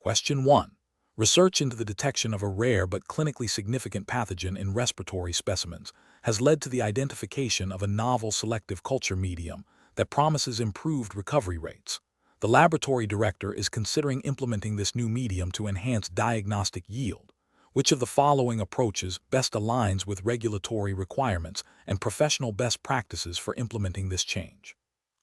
Question 1. Research into the detection of a rare but clinically significant pathogen in respiratory specimens has led to the identification of a novel selective culture medium that promises improved recovery rates. The laboratory director is considering implementing this new medium to enhance diagnostic yield. Which of the following approaches best aligns with regulatory requirements and professional best practices for implementing this change?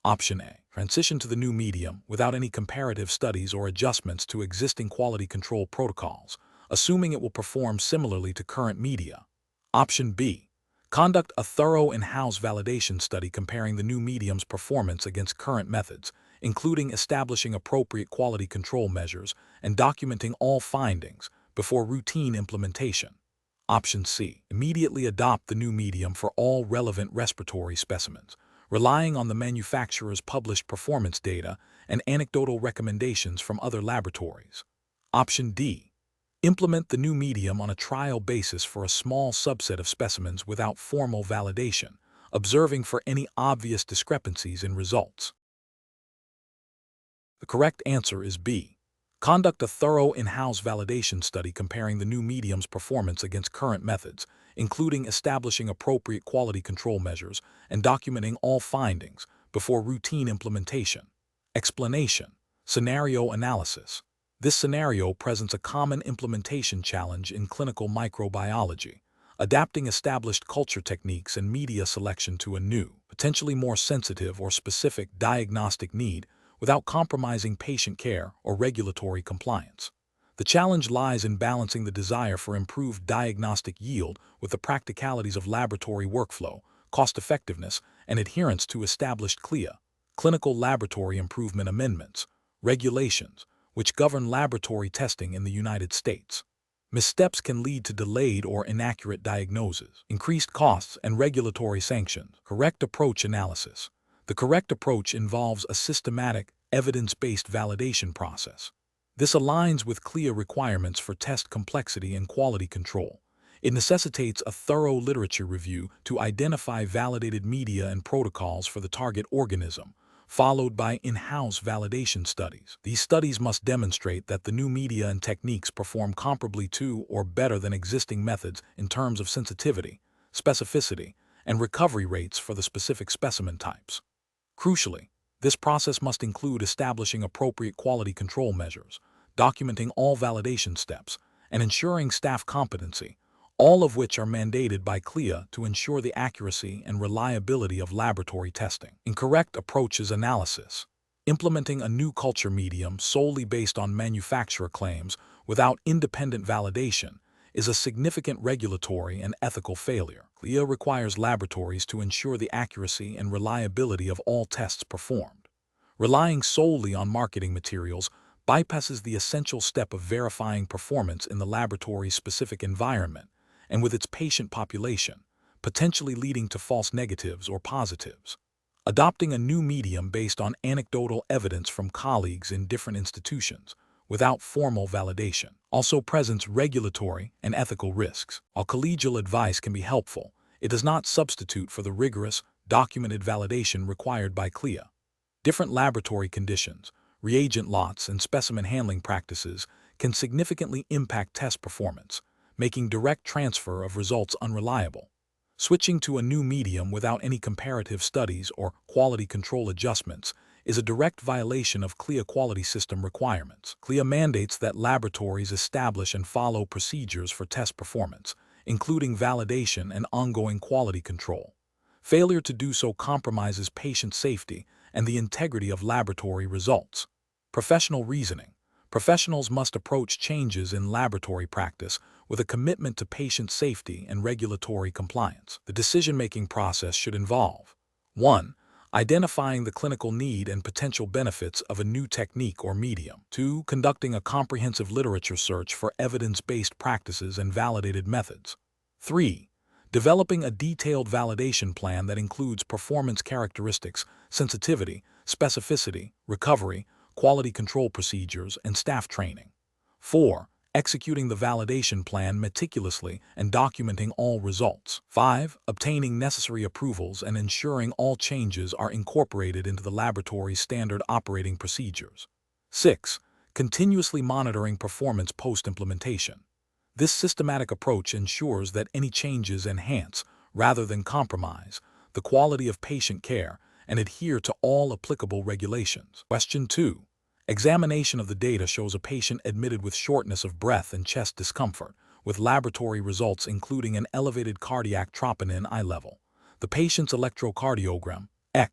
Option A. Transition to the new medium without any comparative studies or adjustments to existing quality control protocols, assuming it will perform similarly to current media. Option B. Conduct a thorough in-house validation study comparing the new medium's performance against current methods, including establishing appropriate quality control measures and documenting all findings before routine implementation. Option C. Immediately adopt the new medium for all relevant respiratory specimens, relying on the manufacturer's published performance data and anecdotal recommendations from other laboratories. Option D. Implement the new medium on a trial basis for a small subset of specimens without formal validation, observing for any obvious discrepancies in results. The correct answer is B. Conduct a thorough in-house validation study comparing the new medium's performance against current methods, including establishing appropriate quality control measures and documenting all findings before routine implementation. Explanation. Scenario analysis. This scenario presents a common implementation challenge in clinical microbiology, adapting established culture techniques and media selection to a new, potentially more sensitive or specific diagnostic need without compromising patient care or regulatory compliance. The challenge lies in balancing the desire for improved diagnostic yield with the practicalities of laboratory workflow, cost-effectiveness, and adherence to established CLIA, Clinical Laboratory Improvement Amendments, regulations, which govern laboratory testing in the United States. Missteps can lead to delayed or inaccurate diagnoses, increased costs, and regulatory sanctions. Correct approach analysis. The correct approach involves a systematic, evidence-based validation process. This aligns with CLIA requirements for test complexity and quality control. It necessitates a thorough literature review to identify validated media and protocols for the target organism, followed by in-house validation studies. These studies must demonstrate that the new media and techniques perform comparably to or better than existing methods in terms of sensitivity, specificity, and recovery rates for the specific specimen types. Crucially, this process must include establishing appropriate quality control measures, documenting all validation steps, and ensuring staff competency, all of which are mandated by CLIA to ensure the accuracy and reliability of laboratory testing. Incorrect approaches analysis. Implementing a new culture medium solely based on manufacturer claims without independent validation is a significant regulatory and ethical failure. CLIA requires laboratories to ensure the accuracy and reliability of all tests performed. Relying solely on marketing materials bypasses the essential step of verifying performance in the laboratory's specific environment and with its patient population, potentially leading to false negatives or positives. Adopting a new medium based on anecdotal evidence from colleagues in different institutions without formal validation also presents regulatory and ethical risks. While collegial advice can be helpful, it does not substitute for the rigorous, documented validation required by CLIA. Different laboratory conditions, reagent lots, and specimen handling practices can significantly impact test performance, making direct transfer of results unreliable. Switching to a new medium without any comparative studies or quality control adjustments is a direct violation of CLIA quality system requirements. CLIA mandates that laboratories establish and follow procedures for test performance, including validation and ongoing quality control. Failure to do so compromises patient safety and the integrity of laboratory results. Professional reasoning. Professionals must approach changes in laboratory practice with a commitment to patient safety and regulatory compliance. The decision-making process should involve 1. Identifying the clinical need and potential benefits of a new technique or medium. 2. Conducting a comprehensive literature search for evidence-based practices and validated methods. 3. Developing a detailed validation plan that includes performance characteristics, sensitivity, specificity, recovery, quality control procedures, and staff training. 4. Executing the validation plan meticulously and documenting all results. 5. Obtaining necessary approvals and ensuring all changes are incorporated into the laboratory's standard operating procedures. 6. continuously monitoring performance post-implementation. This systematic approach ensures that any changes enhance, rather than compromise, the quality of patient care and adhere to all applicable regulations. Question 2. Examination of the data shows a patient admitted with shortness of breath and chest discomfort, with laboratory results including an elevated cardiac troponin I level. The patient's electrocardiogram, ECG,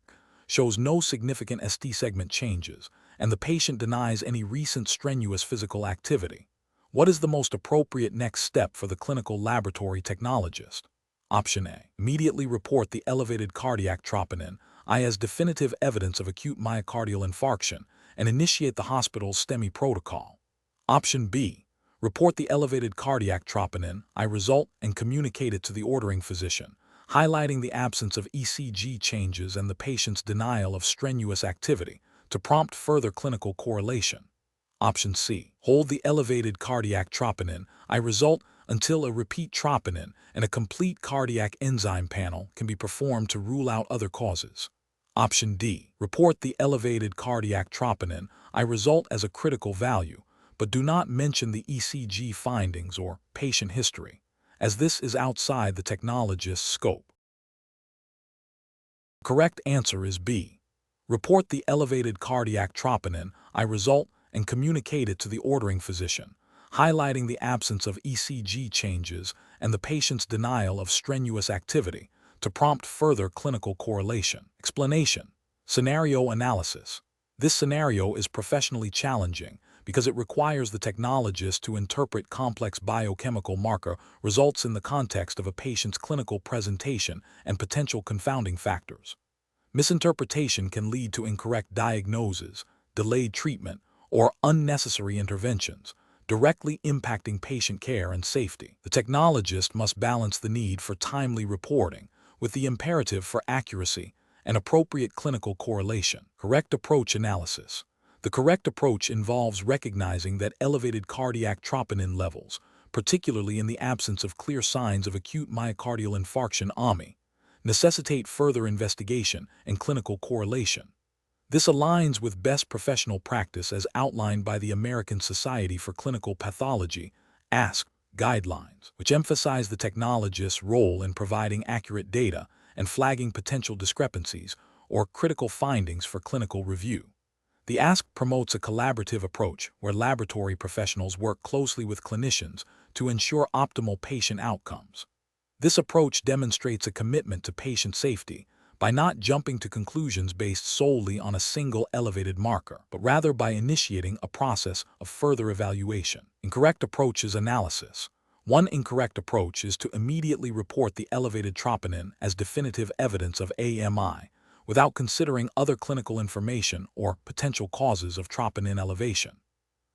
shows no significant ST segment changes, and the patient denies any recent strenuous physical activity. What is the most appropriate next step for the clinical laboratory technologist? Option A. Immediately report the elevated cardiac troponin I as definitive evidence of acute myocardial infarction and initiate the hospital's STEMI protocol. Option B. Report the elevated cardiac troponin I result and communicate it to the ordering physician, highlighting the absence of ECG changes and the patient's denial of strenuous activity to prompt further clinical correlation. Option C. Hold the elevated cardiac troponin I result until a repeat troponin and a complete cardiac enzyme panel can be performed to rule out other causes. Option D. Report the elevated cardiac troponin I result as a critical value, but do not mention the ECG findings or patient history, as this is outside the technologist's scope. Correct answer is B. Report the elevated cardiac troponin I result and communicate it to the ordering physician, highlighting the absence of ECG changes and the patient's denial of strenuous activity to prompt further clinical correlation. Explanation. Scenario analysis. This scenario is professionally challenging because it requires the technologist to interpret complex biochemical marker results in the context of a patient's clinical presentation and potential confounding factors. Misinterpretation can lead to incorrect diagnoses, delayed treatment, or unnecessary interventions, directly impacting patient care and safety. The technologist must balance the need for timely reporting with the imperative for accuracy and appropriate clinical correlation. Correct approach analysis. The correct approach involves recognizing that elevated cardiac troponin levels, particularly in the absence of clear signs of acute myocardial infarction (AMI, necessitate further investigation and clinical correlation. This aligns with best professional practice as outlined by the American Society for Clinical Pathology (ASC) guidelines, which emphasize the technologist's role in providing accurate data and flagging potential discrepancies or critical findings for clinical review. The ASC promotes a collaborative approach where laboratory professionals work closely with clinicians to ensure optimal patient outcomes. This approach demonstrates a commitment to patient safety by not jumping to conclusions based solely on a single elevated marker, but rather by initiating a process of further evaluation. Incorrect approaches analysis. One incorrect approach is to immediately report the elevated troponin as definitive evidence of AMI without considering other clinical information or potential causes of troponin elevation.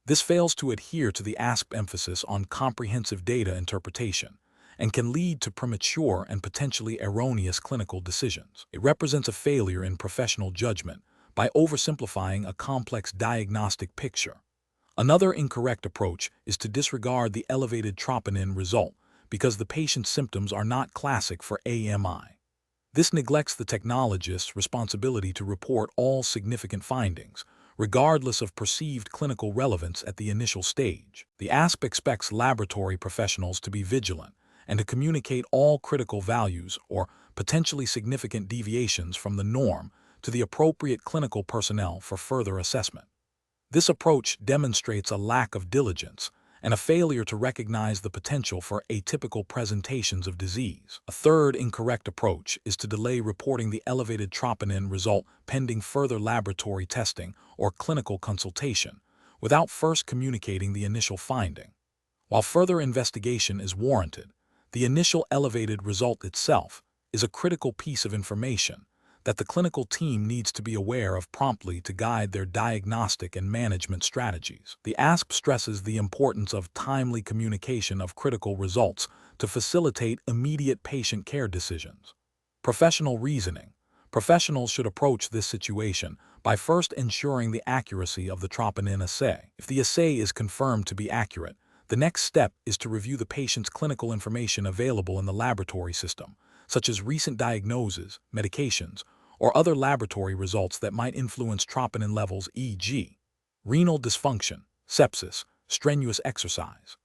This fails to adhere to the ASP emphasis on comprehensive data interpretation and can lead to premature and potentially erroneous clinical decisions. It represents a failure in professional judgment by oversimplifying a complex diagnostic picture. Another incorrect approach is to disregard the elevated troponin result because the patient's symptoms are not classic for AMI. This neglects the technologist's responsibility to report all significant findings, regardless of perceived clinical relevance at the initial stage. The ASP expects laboratory professionals to be vigilant and to communicate all critical values or potentially significant deviations from the norm to the appropriate clinical personnel for further assessment. This approach demonstrates a lack of diligence and a failure to recognize the potential for atypical presentations of disease. A third incorrect approach is to delay reporting the elevated troponin result pending further laboratory testing or clinical consultation, without first communicating the initial finding. While further investigation is warranted, the initial elevated result itself is a critical piece of information that the clinical team needs to be aware of promptly to guide their diagnostic and management strategies. The ASP stresses the importance of timely communication of critical results to facilitate immediate patient care decisions. Professional reasoning. Professionals should approach this situation by first ensuring the accuracy of the troponin assay. If the assay is confirmed to be accurate, the next step is to review the patient's clinical information available in the laboratory system, such as recent diagnoses, medications, or other laboratory results that might influence troponin levels, e.g., renal dysfunction, sepsis, strenuous exercise.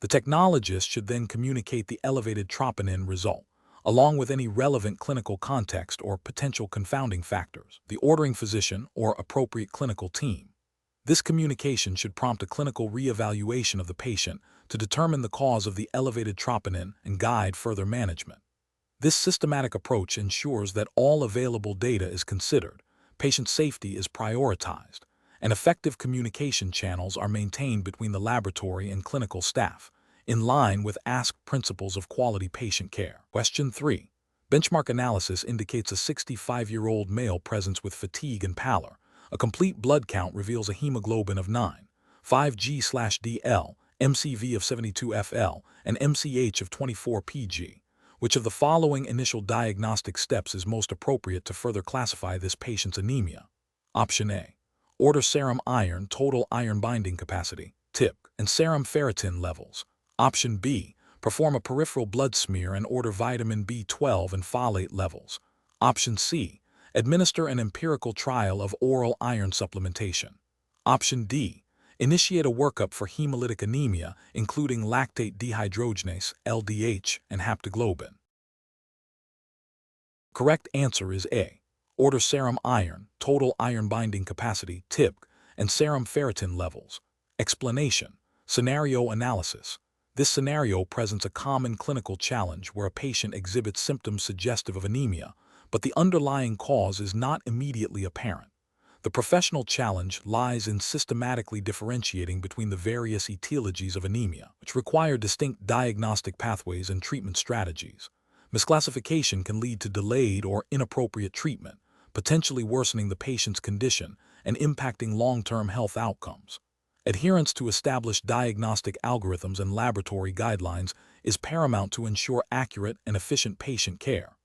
The technologist should then communicate the elevated troponin result, along with any relevant clinical context or potential confounding factors, the ordering physician or appropriate clinical team. This communication should prompt a clinical reevaluation of the patient to determine the cause of the elevated troponin and guide further management. This systematic approach ensures that all available data is considered, patient safety is prioritized, and effective communication channels are maintained between the laboratory and clinical staff, in line with ASK principles of quality patient care. Question 3. Benchmark analysis indicates a 65-year-old male presents with fatigue and pallor. A complete blood count reveals a hemoglobin of 9, 5G/DL, MCV of 72 FL, and MCH of 24 PG. Which of the following initial diagnostic steps is most appropriate to further classify this patient's anemia? Option A. Order serum iron, total iron binding capacity, TIP, and serum ferritin levels. Option B. Perform a peripheral blood smear and order vitamin B12 and folate levels. Option C. Administer an empirical trial of oral iron supplementation. Option D. Initiate a workup for hemolytic anemia, including lactate dehydrogenase, LDH, and haptoglobin. Correct answer is A. Order serum iron, total iron binding capacity, TIP, and serum ferritin levels. Explanation. Scenario analysis. This scenario presents a common clinical challenge where a patient exhibits symptoms suggestive of anemia, but the underlying cause is not immediately apparent. The professional challenge lies in systematically differentiating between the various etiologies of anemia, which require distinct diagnostic pathways and treatment strategies. Misclassification can lead to delayed or inappropriate treatment, potentially worsening the patient's condition and impacting long-term health outcomes. Adherence to established diagnostic algorithms and laboratory guidelines is paramount to ensure accurate and efficient patient care.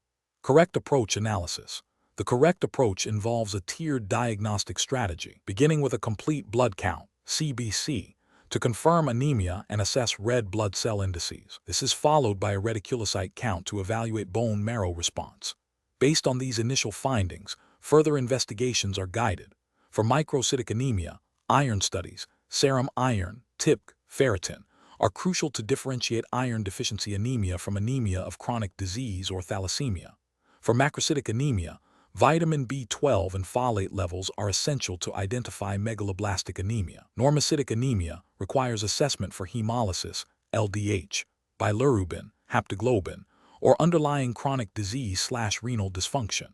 Correct approach analysis. The correct approach involves a tiered diagnostic strategy, beginning with a complete blood count, CBC, to confirm anemia and assess red blood cell indices. This is followed by a reticulocyte count to evaluate bone marrow response. Based on these initial findings, further investigations are guided. For microcytic anemia, iron studies, serum iron, TIP, ferritin, are crucial to differentiate iron deficiency anemia from anemia of chronic disease or thalassemia. For macrocytic anemia, vitamin B12 and folate levels are essential to identify megaloblastic anemia. Normocytic anemia requires assessment for hemolysis, LDH, bilirubin, haptoglobin, or underlying chronic disease/renal dysfunction.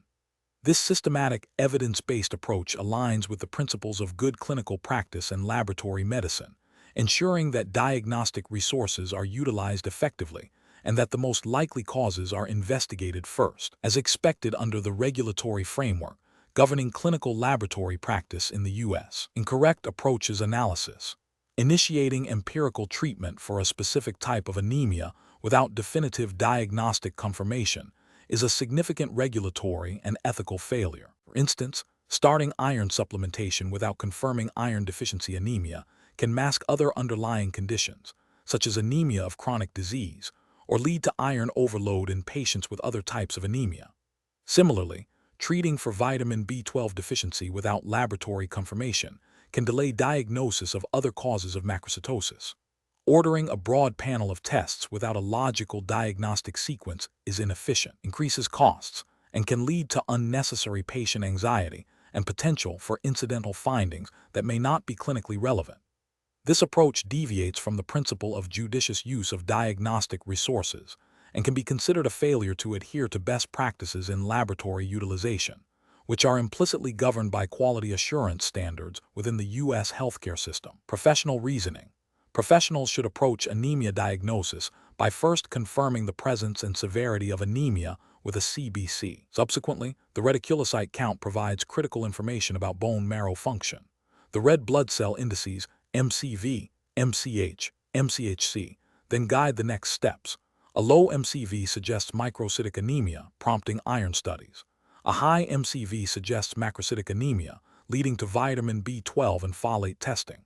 This systematic, evidence-based approach aligns with the principles of good clinical practice and laboratory medicine, ensuring that diagnostic resources are utilized effectively and that the most likely causes are investigated first, as expected under the regulatory framework governing clinical laboratory practice in the U.S. Incorrect approaches analysis. Initiating empirical treatment for a specific type of anemia without definitive diagnostic confirmation is a significant regulatory and ethical failure. For instance, starting iron supplementation without confirming iron deficiency anemia can mask other underlying conditions, such as anemia of chronic disease, or lead to iron overload in patients with other types of anemia. Similarly, treating for vitamin B12 deficiency without laboratory confirmation can delay diagnosis of other causes of macrocytosis. Ordering a broad panel of tests without a logical diagnostic sequence is inefficient, increases costs, and can lead to unnecessary patient anxiety and potential for incidental findings that may not be clinically relevant. This approach deviates from the principle of judicious use of diagnostic resources and can be considered a failure to adhere to best practices in laboratory utilization, which are implicitly governed by quality assurance standards within the U.S. healthcare system. Professional reasoning. Professionals should approach anemia diagnosis by first confirming the presence and severity of anemia with a CBC. Subsequently, the reticulocyte count provides critical information about bone marrow function. The red blood cell indices MCV, MCH, MCHC, then guide the next steps. A low MCV suggests microcytic anemia, prompting iron studies. A high MCV suggests macrocytic anemia, leading to vitamin B12 and folate testing.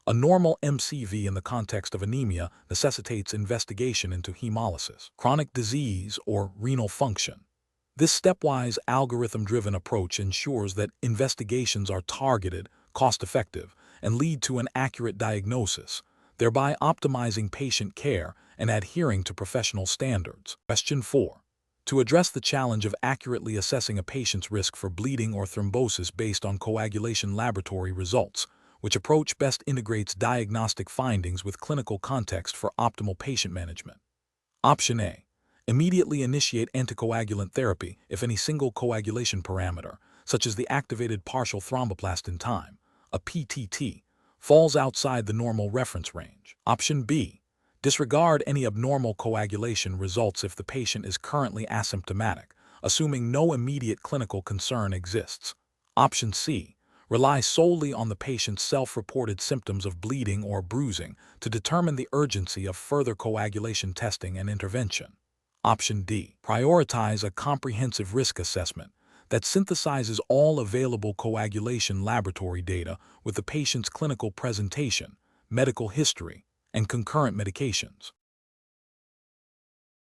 A normal MCV in the context of anemia necessitates investigation into hemolysis, chronic disease, or renal function. This stepwise, algorithm-driven approach ensures that investigations are targeted, cost-effective, and lead to an accurate diagnosis, thereby optimizing patient care and adhering to professional standards. Question 4. To address the challenge of accurately assessing a patient's risk for bleeding or thrombosis based on coagulation laboratory results, which approach best integrates diagnostic findings with clinical context for optimal patient management? Option A. Immediately initiate anticoagulant therapy if any single coagulation parameter, such as the activated partial thromboplastin time, a PTT, falls outside the normal reference range. Option B. Disregard any abnormal coagulation results if the patient is currently asymptomatic, assuming no immediate clinical concern exists. Option C. Rely solely on the patient's self-reported symptoms of bleeding or bruising to determine the urgency of further coagulation testing and intervention. Option D. Prioritize a comprehensive risk assessment that synthesizes all available coagulation laboratory data with the patient's clinical presentation, medical history, and concurrent medications.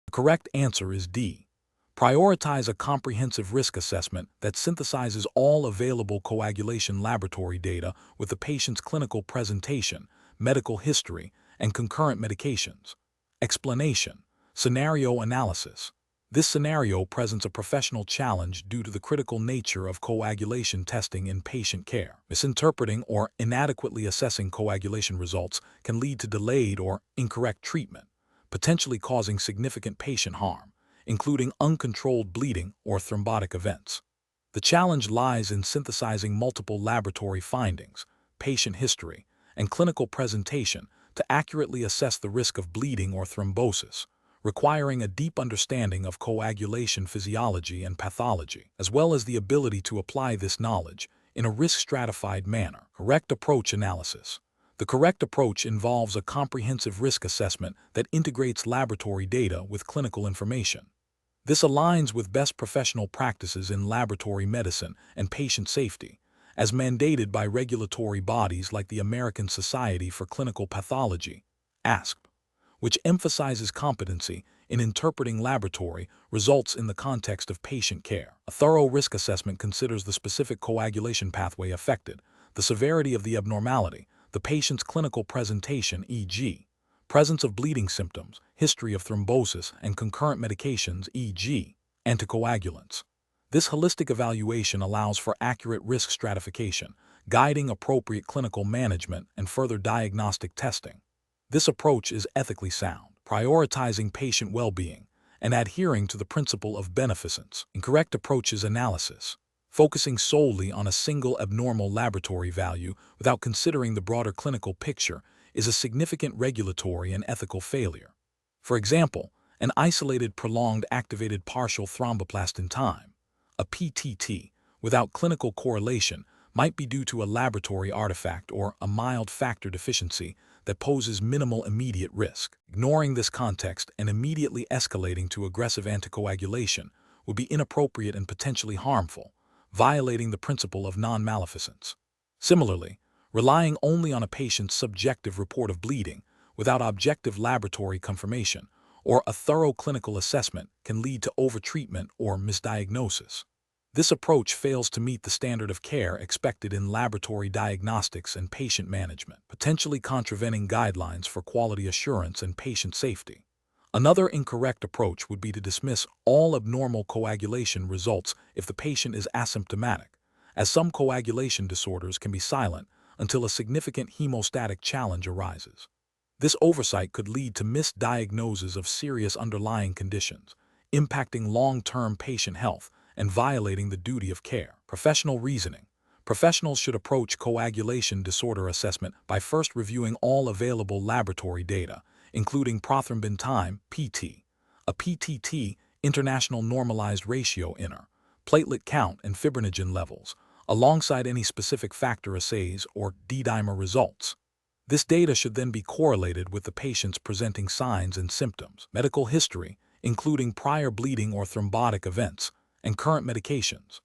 The correct answer is D. Prioritize a comprehensive risk assessment that synthesizes all available coagulation laboratory data with the patient's clinical presentation, medical history, and concurrent medications. Explanation: scenario analysis. This scenario presents a professional challenge due to the critical nature of coagulation testing in patient care. Misinterpreting or inadequately assessing coagulation results can lead to delayed or incorrect treatment, potentially causing significant patient harm, including uncontrolled bleeding or thrombotic events. The challenge lies in synthesizing multiple laboratory findings, patient history, and clinical presentation to accurately assess the risk of bleeding or thrombosis, requiring a deep understanding of coagulation physiology and pathology, as well as the ability to apply this knowledge in a risk-stratified manner. Correct approach analysis. The correct approach involves a comprehensive risk assessment that integrates laboratory data with clinical information. This aligns with best professional practices in laboratory medicine and patient safety, as mandated by regulatory bodies like the American Society for Clinical Pathology, ASCP, which emphasizes competency in interpreting laboratory results in the context of patient care. A thorough risk assessment considers the specific coagulation pathway affected, the severity of the abnormality, the patient's clinical presentation, e.g., presence of bleeding symptoms, history of thrombosis, and concurrent medications, e.g., anticoagulants. This holistic evaluation allows for accurate risk stratification, guiding appropriate clinical management and further diagnostic testing. This approach is ethically sound, prioritizing patient well-being and adhering to the principle of beneficence. Incorrect approach is analysis, focusing solely on a single abnormal laboratory value without considering the broader clinical picture is a significant regulatory and ethical failure. For example, an isolated prolonged activated partial thromboplastin time, a PTT, without clinical correlation might be due to a laboratory artifact or a mild factor deficiency that poses minimal immediate risk. Ignoring this context and immediately escalating to aggressive anticoagulation would be inappropriate and potentially harmful, violating the principle of non-maleficence. Similarly, relying only on a patient's subjective report of bleeding without objective laboratory confirmation or a thorough clinical assessment can lead to overtreatment or misdiagnosis. This approach fails to meet the standard of care expected in laboratory diagnostics and patient management, potentially contravening guidelines for quality assurance and patient safety. Another incorrect approach would be to dismiss all abnormal coagulation results if the patient is asymptomatic, as some coagulation disorders can be silent until a significant hemostatic challenge arises. This oversight could lead to misdiagnoses of serious underlying conditions, impacting long-term patient health and violating the duty of care. Professional reasoning. Professionals should approach coagulation disorder assessment by first reviewing all available laboratory data, including prothrombin time, PT, a PTT, international normalized ratio INR, platelet count and fibrinogen levels, alongside any specific factor assays or D-dimer results. This data should then be correlated with the patient's presenting signs and symptoms, medical history, including prior bleeding or thrombotic events, and current medications.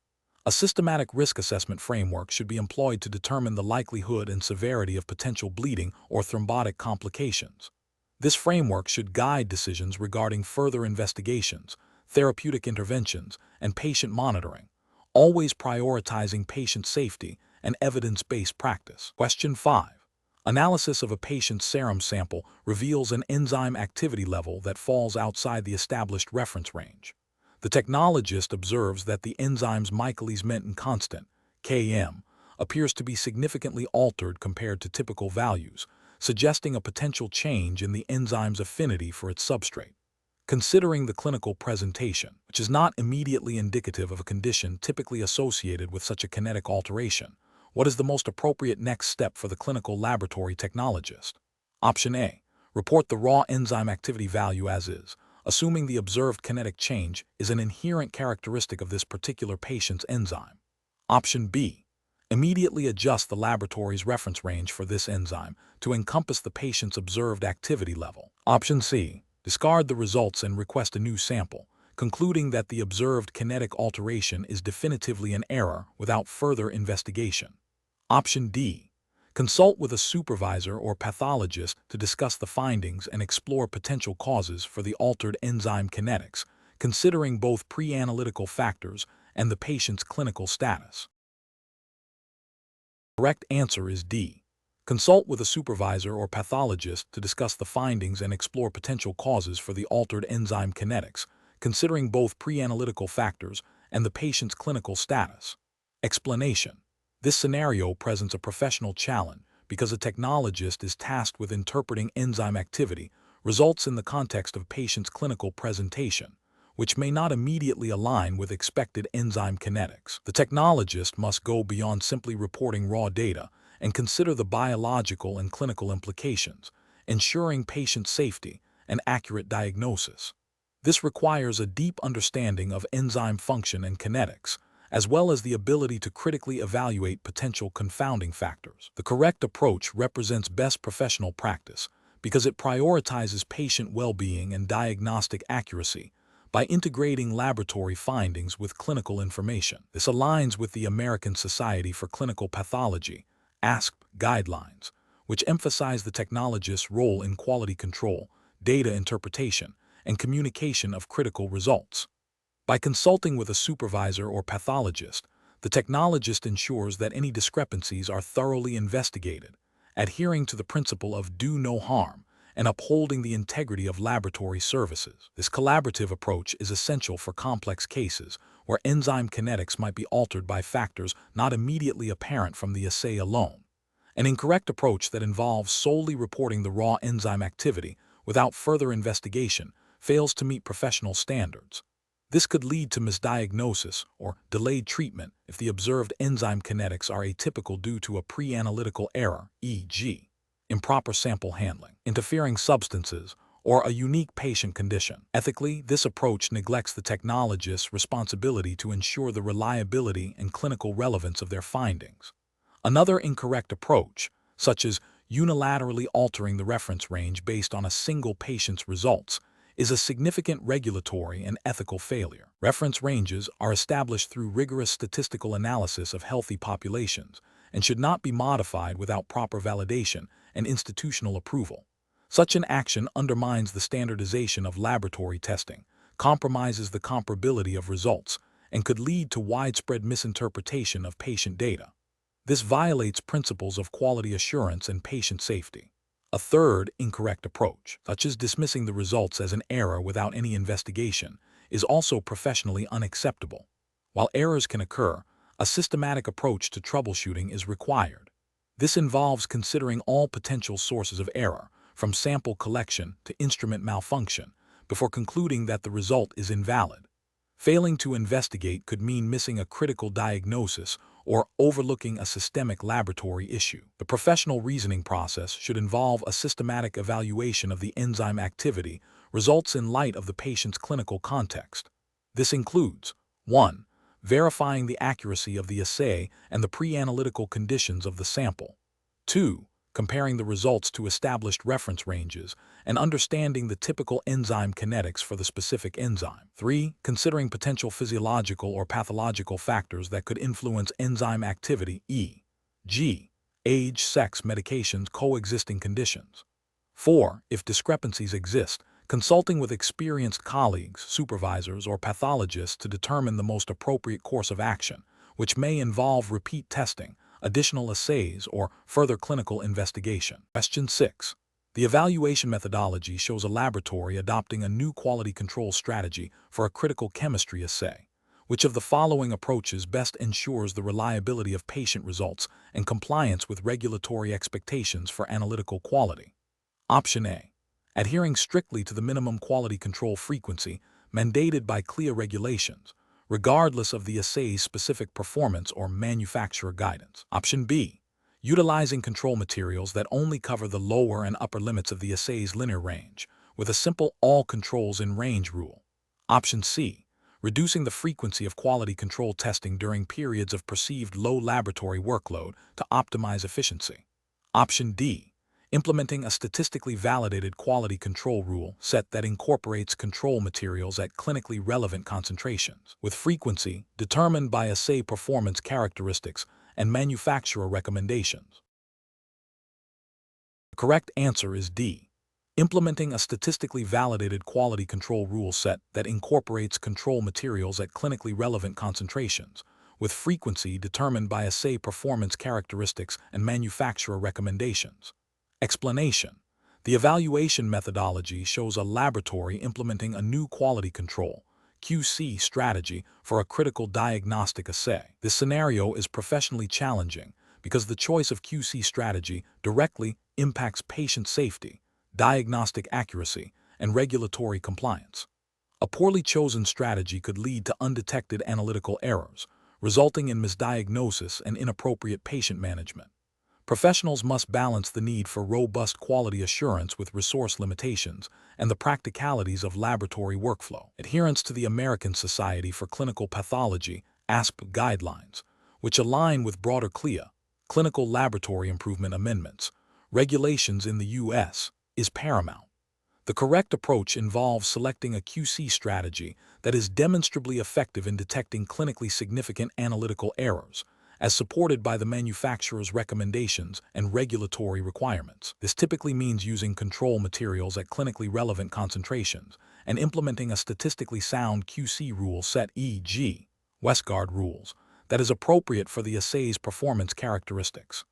A systematic risk assessment framework should be employed to determine the likelihood and severity of potential bleeding or thrombotic complications. This framework should guide decisions regarding further investigations, therapeutic interventions, and patient monitoring, always prioritizing patient safety and evidence-based practice. Question 5. Analysis of a patient's serum sample reveals an enzyme activity level that falls outside the established reference range. The technologist observes that the enzyme's Michaelis-Menten constant, Km, appears to be significantly altered compared to typical values, suggesting a potential change in the enzyme's affinity for its substrate. Considering the clinical presentation, which is not immediately indicative of a condition typically associated with such a kinetic alteration, what is the most appropriate next step for the clinical laboratory technologist? Option A. Report the raw enzyme activity value as is, assuming the observed kinetic change is an inherent characteristic of this particular patient's enzyme. Option B. Immediately adjust the laboratory's reference range for this enzyme to encompass the patient's observed activity level. Option C. Discard the results and request a new sample, concluding that the observed kinetic alteration is definitively an error without further investigation. Option D. Consult with a supervisor or pathologist to discuss the findings and explore potential causes for the altered enzyme kinetics, considering both pre-analytical factors and the patient's clinical status. The correct answer is D. Consult with a supervisor or pathologist to discuss the findings and explore potential causes for the altered enzyme kinetics, considering both pre-analytical factors and the patient's clinical status. Explanation. This scenario presents a professional challenge because a technologist is tasked with interpreting enzyme activity results in the context of a patient's clinical presentation, which may not immediately align with expected enzyme kinetics. The technologist must go beyond simply reporting raw data and consider the biological and clinical implications, ensuring patient safety and accurate diagnosis. This requires a deep understanding of enzyme function and kinetics, as well as the ability to critically evaluate potential confounding factors. The correct approach represents best professional practice because it prioritizes patient well-being and diagnostic accuracy by integrating laboratory findings with clinical information. This aligns with the American Society for Clinical Pathology (ASCP) guidelines, which emphasize the technologist's role in quality control, data interpretation, and communication of critical results. By consulting with a supervisor or pathologist, the technologist ensures that any discrepancies are thoroughly investigated, adhering to the principle of do no harm and upholding the integrity of laboratory services. This collaborative approach is essential for complex cases where enzyme kinetics might be altered by factors not immediately apparent from the assay alone. An incorrect approach that involves solely reporting the raw enzyme activity without further investigation fails to meet professional standards. This could lead to misdiagnosis or delayed treatment if the observed enzyme kinetics are atypical due to a pre-analytical error, e.g., improper sample handling, interfering substances, or a unique patient condition. Ethically, this approach neglects the technologist's responsibility to ensure the reliability and clinical relevance of their findings. Another incorrect approach, such as unilaterally altering the reference range based on a single patient's results, is a significant regulatory and ethical failure. Reference ranges are established through rigorous statistical analysis of healthy populations and should not be modified without proper validation and institutional approval. Such an action undermines the standardization of laboratory testing, compromises the comparability of results, and could lead to widespread misinterpretation of patient data. This violates principles of quality assurance and patient safety. A third incorrect approach, such as dismissing the results as an error without any investigation, is also professionally unacceptable. While errors can occur, a systematic approach to troubleshooting is required. This involves considering all potential sources of error, from sample collection to instrument malfunction, before concluding that the result is invalid. Failing to investigate could mean missing a critical diagnosis or overlooking a systemic laboratory issue. The professional reasoning process should involve a systematic evaluation of the enzyme activity results in light of the patient's clinical context. This includes 1. Verifying the accuracy of the assay and the pre-analytical conditions of the sample. 2. Comparing the results to established reference ranges and understanding the typical enzyme kinetics for the specific enzyme. 3. Considering potential physiological or pathological factors that could influence enzyme activity, e.g., age, sex, medications, coexisting conditions. 4. If discrepancies exist, consulting with experienced colleagues, supervisors, or pathologists to determine the most appropriate course of action, which may involve repeat testing, additional assays, or further clinical investigation. Question 6. The evaluation methodology shows a laboratory adopting a new quality control strategy for a critical chemistry assay. Which of the following approaches best ensures the reliability of patient results and compliance with regulatory expectations for analytical quality? Option A. Adhering strictly to the minimum quality control frequency mandated by CLIA regulations, regardless of the assay's specific performance or manufacturer guidance. Option B. Utilizing control materials that only cover the lower and upper limits of the assay's linear range, with a simple all controls in range rule. Option C. Reducing the frequency of quality control testing during periods of perceived low laboratory workload to optimize efficiency. Option D. Implementing a statistically validated quality control rule set that incorporates control materials at clinically relevant concentrations, with frequency determined by assay performance characteristics and manufacturer recommendations. The correct answer is D. Implementing a statistically validated quality control rule set that incorporates control materials at clinically relevant concentrations, with frequency determined by assay performance characteristics and manufacturer recommendations. Explanation. The evaluation methodology shows a laboratory implementing a new quality control (QC) strategy for a critical diagnostic assay. This scenario is professionally challenging because the choice of QC strategy directly impacts patient safety, diagnostic accuracy, and regulatory compliance. A poorly chosen strategy could lead to undetected analytical errors, resulting in misdiagnosis and inappropriate patient management. Professionals must balance the need for robust quality assurance with resource limitations and the practicalities of laboratory workflow. Adherence to the American Society for Clinical Pathology (ASP) guidelines, which align with broader CLIA, Clinical Laboratory Improvement Amendments, regulations in the U.S., is paramount. The correct approach involves selecting a QC strategy that is demonstrably effective in detecting clinically significant analytical errors, as supported by the manufacturer's recommendations and regulatory requirements. This typically means using control materials at clinically relevant concentrations and implementing a statistically sound QC rule set, e.g., Westgard rules, that is appropriate for the assay's performance characteristics.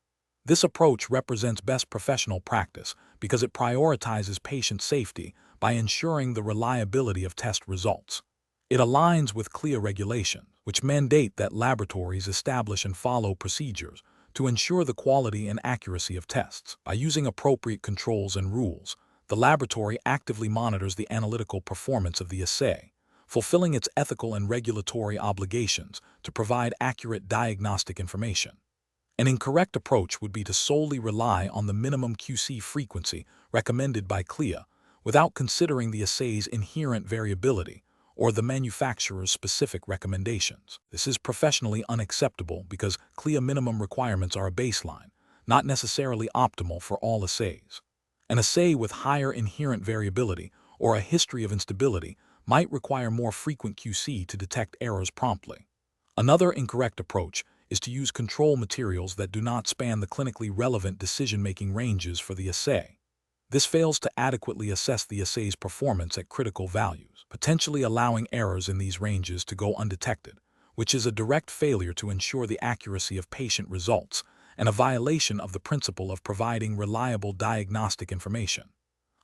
This approach represents best professional practice because it prioritizes patient safety by ensuring the reliability of test results. It aligns with CLIA regulations, which mandate that laboratories establish and follow procedures to ensure the quality and accuracy of tests. By using appropriate controls and rules, the laboratory actively monitors the analytical performance of the assay, fulfilling its ethical and regulatory obligations to provide accurate diagnostic information. An incorrect approach would be to solely rely on the minimum QC frequency recommended by CLIA without considering the assay's inherent variability or the manufacturer's specific recommendations. This is professionally unacceptable because CLIA minimum requirements are a baseline, not necessarily optimal for all assays. An assay with higher inherent variability or a history of instability might require more frequent QC to detect errors promptly. Another incorrect approach is to use control materials that do not span the clinically relevant decision-making ranges for the assay. This fails to adequately assess the assay's performance at critical values, potentially allowing errors in these ranges to go undetected, which is a direct failure to ensure the accuracy of patient results and a violation of the principle of providing reliable diagnostic information.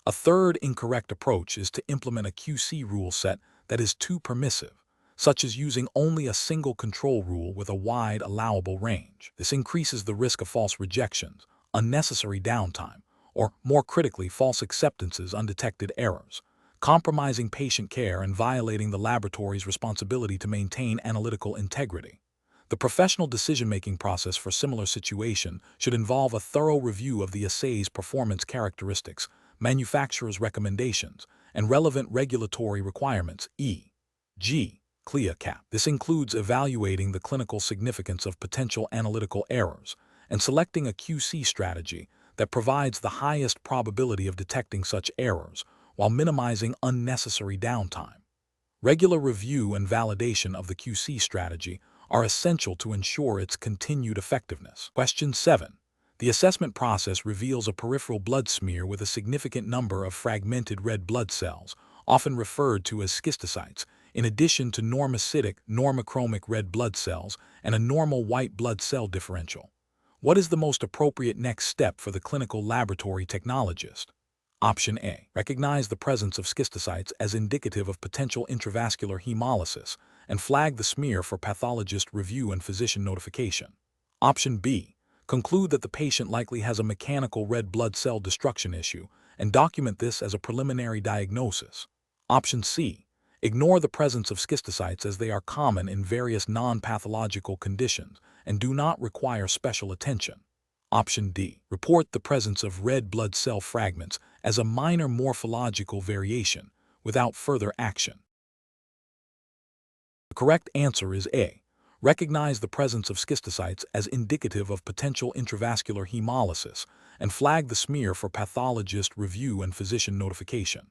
A third incorrect approach is to implement a QC rule set that is too permissive, such as using only a single control rule with a wide allowable range. This increases the risk of false rejections, unnecessary downtime, or, more critically, false acceptances, undetected errors, compromising patient care and violating the laboratory's responsibility to maintain analytical integrity. The professional decision-making process for similar situation should involve a thorough review of the assay's performance characteristics, manufacturer's recommendations, and relevant regulatory requirements, e.g., CLIA cap. This includes evaluating the clinical significance of potential analytical errors and selecting a QC strategy that provides the highest probability of detecting such errors while minimizing unnecessary downtime. Regular review and validation of the QC strategy are essential to ensure its continued effectiveness. Question 7. The assessment process reveals a peripheral blood smear with a significant number of fragmented red blood cells, often referred to as schistocytes, in addition to normocytic, normochromic red blood cells and a normal white blood cell differential. What is the most appropriate next step for the clinical laboratory technologist? Option A. Recognize the presence of schistocytes as indicative of potential intravascular hemolysis and flag the smear for pathologist review and physician notification. Option B. Conclude that the patient likely has a mechanical red blood cell destruction issue and document this as a preliminary diagnosis. Option C. Ignore the presence of schistocytes as they are common in various non-pathological conditions and do not require special attention. Option D. Report the presence of red blood cell fragments as a minor morphological variation without further action. The correct answer is A. Recognize the presence of schistocytes as indicative of potential intravascular hemolysis and flag the smear for pathologist review and physician notification.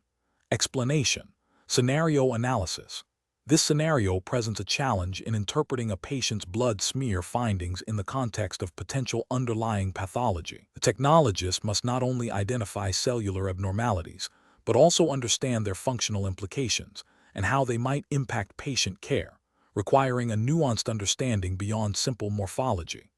Explanation. Scenario analysis. This scenario presents a challenge in interpreting a patient's blood smear findings in the context of potential underlying pathology. The technologist must not only identify cellular abnormalities, but also understand their functional implications and how they might impact patient care, requiring a nuanced understanding beyond simple morphology.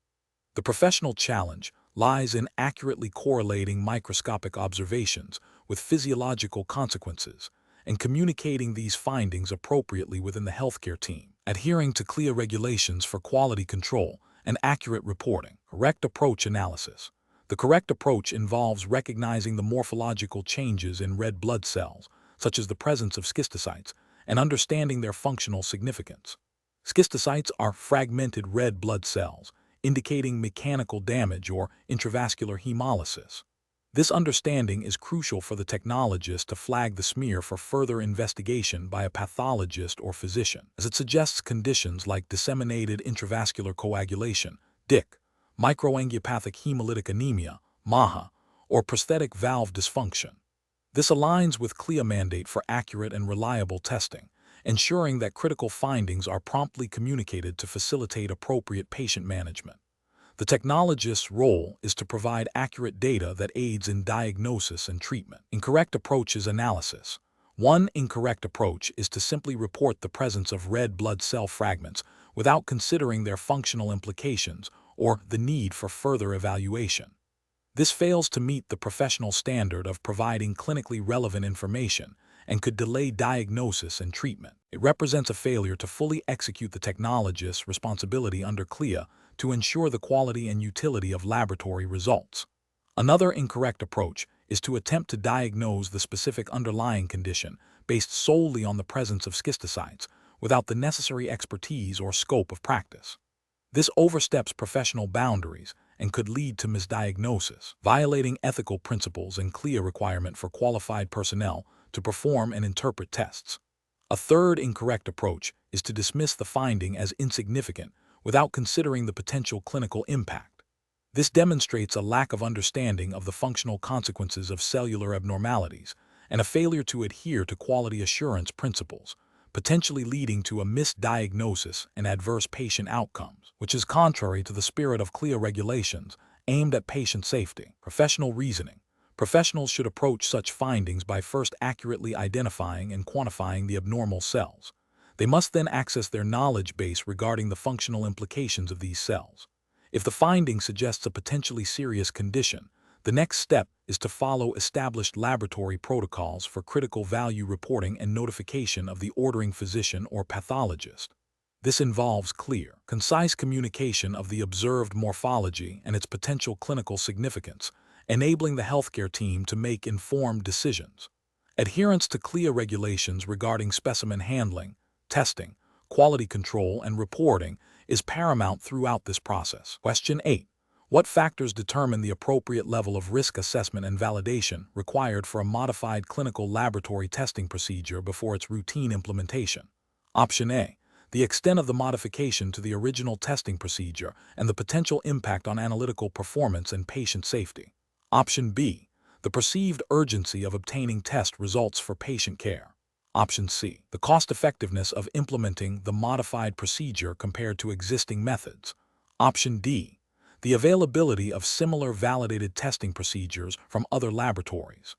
The professional challenge lies in accurately correlating microscopic observations with physiological consequences and communicating these findings appropriately within the healthcare team, adhering to clear regulations for quality control and accurate reporting. Correct approach analysis. The correct approach involves recognizing the morphological changes in red blood cells, such as the presence of schistocytes, and understanding their functional significance. Schistocytes are fragmented red blood cells, indicating mechanical damage or intravascular hemolysis. This understanding is crucial for the technologist to flag the smear for further investigation by a pathologist or physician, as it suggests conditions like disseminated intravascular coagulation, DIC, microangiopathic hemolytic anemia, MAHA, or prosthetic valve dysfunction. This aligns with CLIA mandate for accurate and reliable testing, ensuring that critical findings are promptly communicated to facilitate appropriate patient management. The technologist's role is to provide accurate data that aids in diagnosis and treatment. Incorrect approach is analysis. One incorrect approach is to simply report the presence of red blood cell fragments without considering their functional implications or the need for further evaluation. This fails to meet the professional standard of providing clinically relevant information and could delay diagnosis and treatment. It represents a failure to fully execute the technologist's responsibility under CLIA to ensure the quality and utility of laboratory results. Another incorrect approach is to attempt to diagnose the specific underlying condition based solely on the presence of schistocytes without the necessary expertise or scope of practice. This oversteps professional boundaries and could lead to misdiagnosis, violating ethical principles and CLIA requirement for qualified personnel to perform and interpret tests. A third incorrect approach is to dismiss the finding as insignificant without considering the potential clinical impact. This demonstrates a lack of understanding of the functional consequences of cellular abnormalities and a failure to adhere to quality assurance principles, potentially leading to a misdiagnosis and adverse patient outcomes, which is contrary to the spirit of CLIA regulations aimed at patient safety. Professional reasoning. Professionals should approach such findings by first accurately identifying and quantifying the abnormal cells. They must then access their knowledge base regarding the functional implications of these cells. If the finding suggests a potentially serious condition, the next step is to follow established laboratory protocols for critical value reporting and notification of the ordering physician or pathologist. This involves clear, concise communication of the observed morphology and its potential clinical significance, enabling the healthcare team to make informed decisions. Adherence to CLIA regulations regarding specimen handling, testing, quality control, and reporting is paramount throughout this process. Question 8. What factors determine the appropriate level of risk assessment and validation required for a modified clinical laboratory testing procedure before its routine implementation? Option A. The extent of the modification to the original testing procedure and the potential impact on analytical performance and patient safety. Option B. The perceived urgency of obtaining test results for patient care. Option C. The cost-effectiveness of implementing the modified procedure compared to existing methods. Option D. The availability of similar validated testing procedures from other laboratories.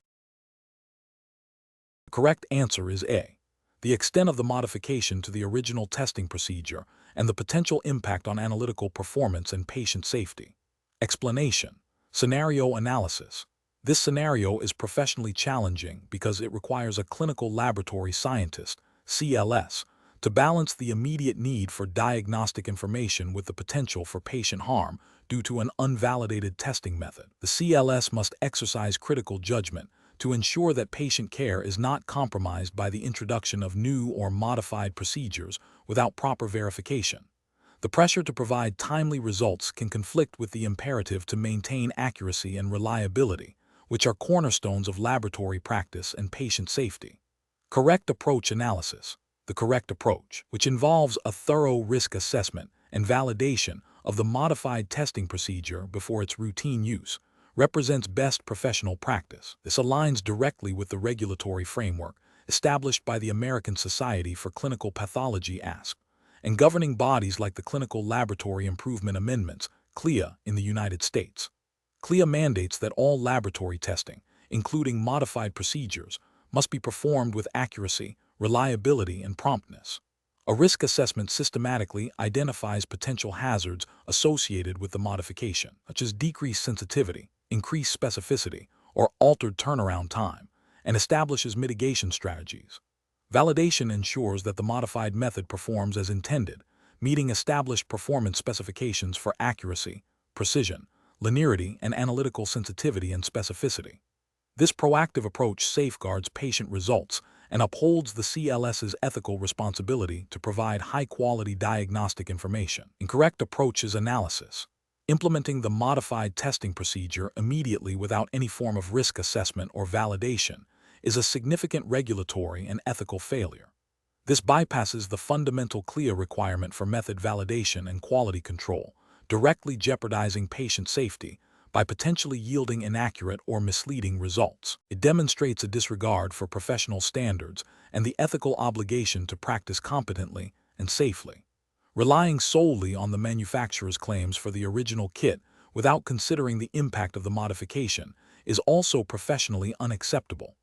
The correct answer is A. The extent of the modification to the original testing procedure and the potential impact on analytical performance and patient safety. Explanation. Scenario analysis. This scenario is professionally challenging because it requires a clinical laboratory scientist, CLS, to balance the immediate need for diagnostic information with the potential for patient harm due to an unvalidated testing method. The CLS must exercise critical judgment to ensure that patient care is not compromised by the introduction of new or modified procedures without proper verification. The pressure to provide timely results can conflict with the imperative to maintain accuracy and reliability, which are cornerstones of laboratory practice and patient safety. Correct approach analysis. The correct approach, which involves a thorough risk assessment and validation of the modified testing procedure before its routine use, represents best professional practice. This aligns directly with the regulatory framework established by the American Society for Clinical Pathology (ASP) and governing bodies like the Clinical Laboratory Improvement Amendments, CLIA, in the United States. CLIA mandates that all laboratory testing, including modified procedures, must be performed with accuracy, reliability, and promptness. A risk assessment systematically identifies potential hazards associated with the modification, such as decreased sensitivity, increased specificity, or altered turnaround time, and establishes mitigation strategies. Validation ensures that the modified method performs as intended, meeting established performance specifications for accuracy, precision, linearity, and analytical sensitivity and specificity. This proactive approach safeguards patient results and upholds the CLS's ethical responsibility to provide high-quality diagnostic information. Incorrect approaches analysis. Implementing the modified testing procedure immediately without any form of risk assessment or validation is a significant regulatory and ethical failure. This bypasses the fundamental CLIA requirement for method validation and quality control, directly jeopardizing patient safety by potentially yielding inaccurate or misleading results. It demonstrates a disregard for professional standards and the ethical obligation to practice competently and safely. Relying solely on the manufacturer's claims for the original kit without considering the impact of the modification is also professionally unacceptable.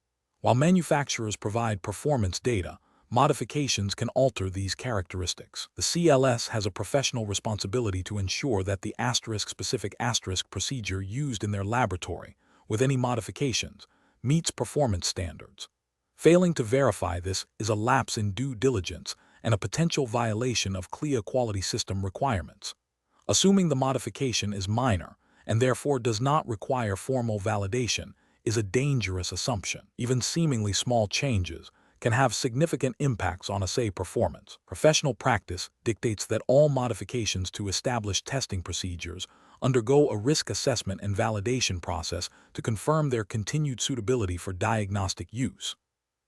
While manufacturers provide performance data, modifications can alter these characteristics. The CLS has a professional responsibility to ensure that the *specific* procedure used in their laboratory, with any modifications, meets performance standards. Failing to verify this is a lapse in due diligence and a potential violation of CLIA quality system requirements. Assuming the modification is minor and therefore does not require formal validation is a dangerous assumption. Even seemingly small changes can have significant impacts on assay performance. Professional practice dictates that all modifications to established testing procedures undergo a risk assessment and validation process to confirm their continued suitability for diagnostic use.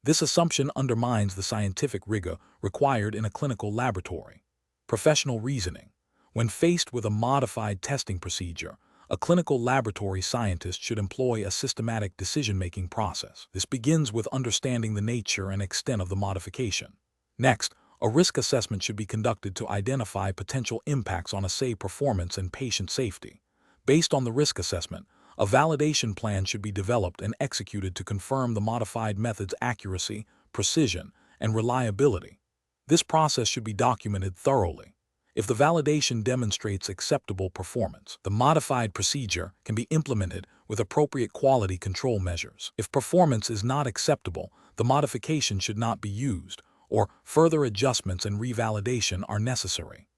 This assumption undermines the scientific rigor required in a clinical laboratory. Professional reasoning. When faced with a modified testing procedure, a clinical laboratory scientist should employ a systematic decision-making process. This begins with understanding the nature and extent of the modification. Next, a risk assessment should be conducted to identify potential impacts on assay performance and patient safety. Based on the risk assessment, a validation plan should be developed and executed to confirm the modified method's accuracy, precision, and reliability. This process should be documented thoroughly. If the validation demonstrates acceptable performance, the modified procedure can be implemented with appropriate quality control measures. If performance is not acceptable, the modification should not be used, or further adjustments and revalidation are necessary.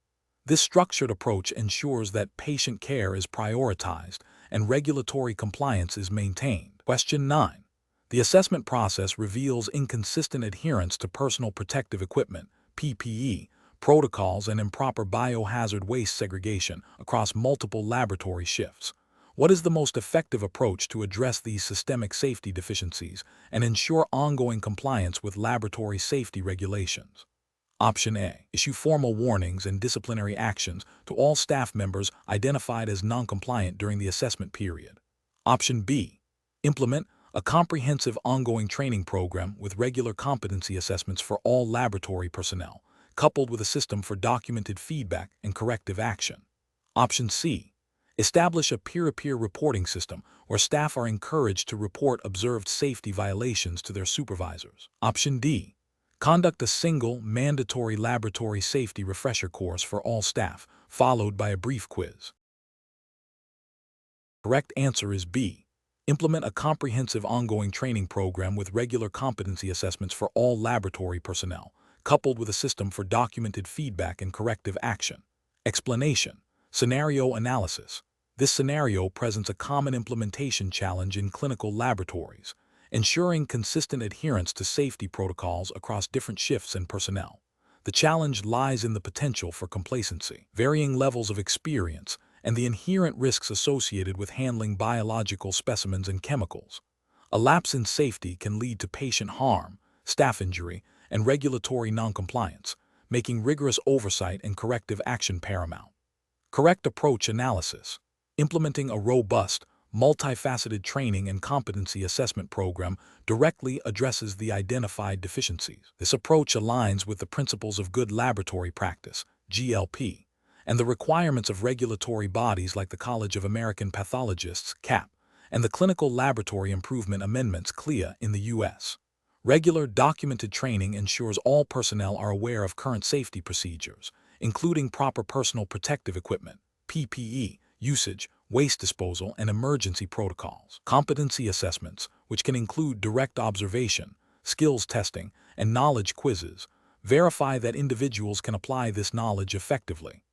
This structured approach ensures that patient care is prioritized and regulatory compliance is maintained. Question 9. The assessment process reveals inconsistent adherence to personal protective equipment, PPE, protocols and improper biohazard waste segregation across multiple laboratory shifts. What is the most effective approach to address these systemic safety deficiencies and ensure ongoing compliance with laboratory safety regulations? Option A. Issue formal warnings and disciplinary actions to all staff members identified as non-compliant during the assessment period. Option B. Implement a comprehensive ongoing training program with regular competency assessments for all laboratory personnel, coupled with a system for documented feedback and corrective action. Option C. Establish a peer-to-peer reporting system where staff are encouraged to report observed safety violations to their supervisors. Option D. Conduct a single, mandatory laboratory safety refresher course for all staff, followed by a brief quiz. Correct answer is B. Implement a comprehensive ongoing training program with regular competency assessments for all laboratory personnel, coupled with a system for documented feedback and corrective action. Explanation. Scenario analysis. This scenario presents a common implementation challenge in clinical laboratories, ensuring consistent adherence to safety protocols across different shifts and personnel. The challenge lies in the potential for complacency, varying levels of experience, and the inherent risks associated with handling biological specimens and chemicals. A lapse in safety can lead to patient harm, staff injury, and regulatory noncompliance, making rigorous oversight and corrective action paramount. Correct approach analysis. Implementing a robust, multifaceted training and competency assessment program directly addresses the identified deficiencies. This approach aligns with the principles of good laboratory practice, GLP, and the requirements of regulatory bodies like the College of American Pathologists, CAP, and the Clinical Laboratory Improvement Amendments, CLIA, in the U.S. Regular documented training ensures all personnel are aware of current safety procedures, including proper personal protective equipment, PPE, usage, waste disposal, and emergency protocols. Competency assessments, which can include direct observation, skills testing, and knowledge quizzes, verify that individuals can apply this knowledge effectively.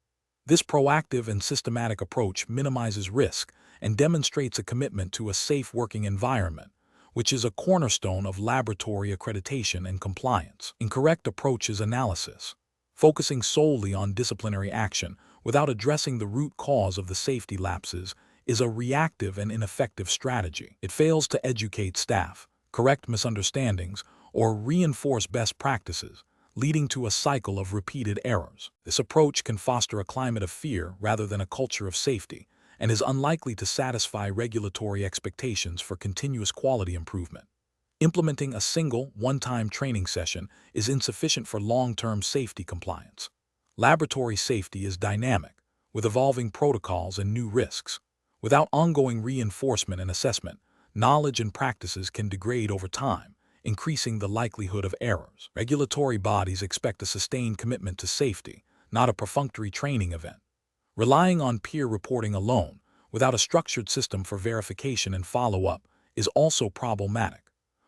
This proactive and systematic approach minimizes risk and demonstrates a commitment to a safe working environment, which is a cornerstone of laboratory accreditation and compliance. Incorrect approaches analysis. Focusing solely on disciplinary action without addressing the root cause of the safety lapses is a reactive and ineffective strategy. It fails to educate staff, correct misunderstandings, or reinforce best practices, leading to a cycle of repeated errors. This approach can foster a climate of fear rather than a culture of safety, and is unlikely to satisfy regulatory expectations for continuous quality improvement. Implementing a single, one-time training session is insufficient for long-term safety compliance. Laboratory safety is dynamic, with evolving protocols and new risks. Without ongoing reinforcement and assessment, knowledge and practices can degrade over time, increasing the likelihood of errors. Regulatory bodies expect a sustained commitment to safety, not a perfunctory training event. Relying on peer reporting alone, without a structured system for verification and follow-up, is also problematic.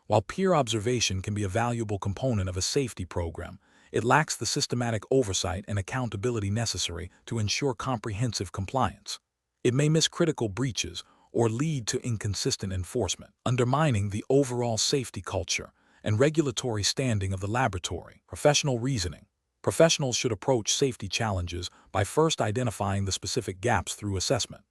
While peer observation can be a valuable component of a safety program, it lacks the systematic oversight and accountability necessary to ensure comprehensive compliance. It may miss critical breaches or lead to inconsistent enforcement, undermining the overall safety culture and regulatory standing of the laboratory. Professional reasoning. Professionals should approach safety challenges by first identifying the specific gaps through assessment.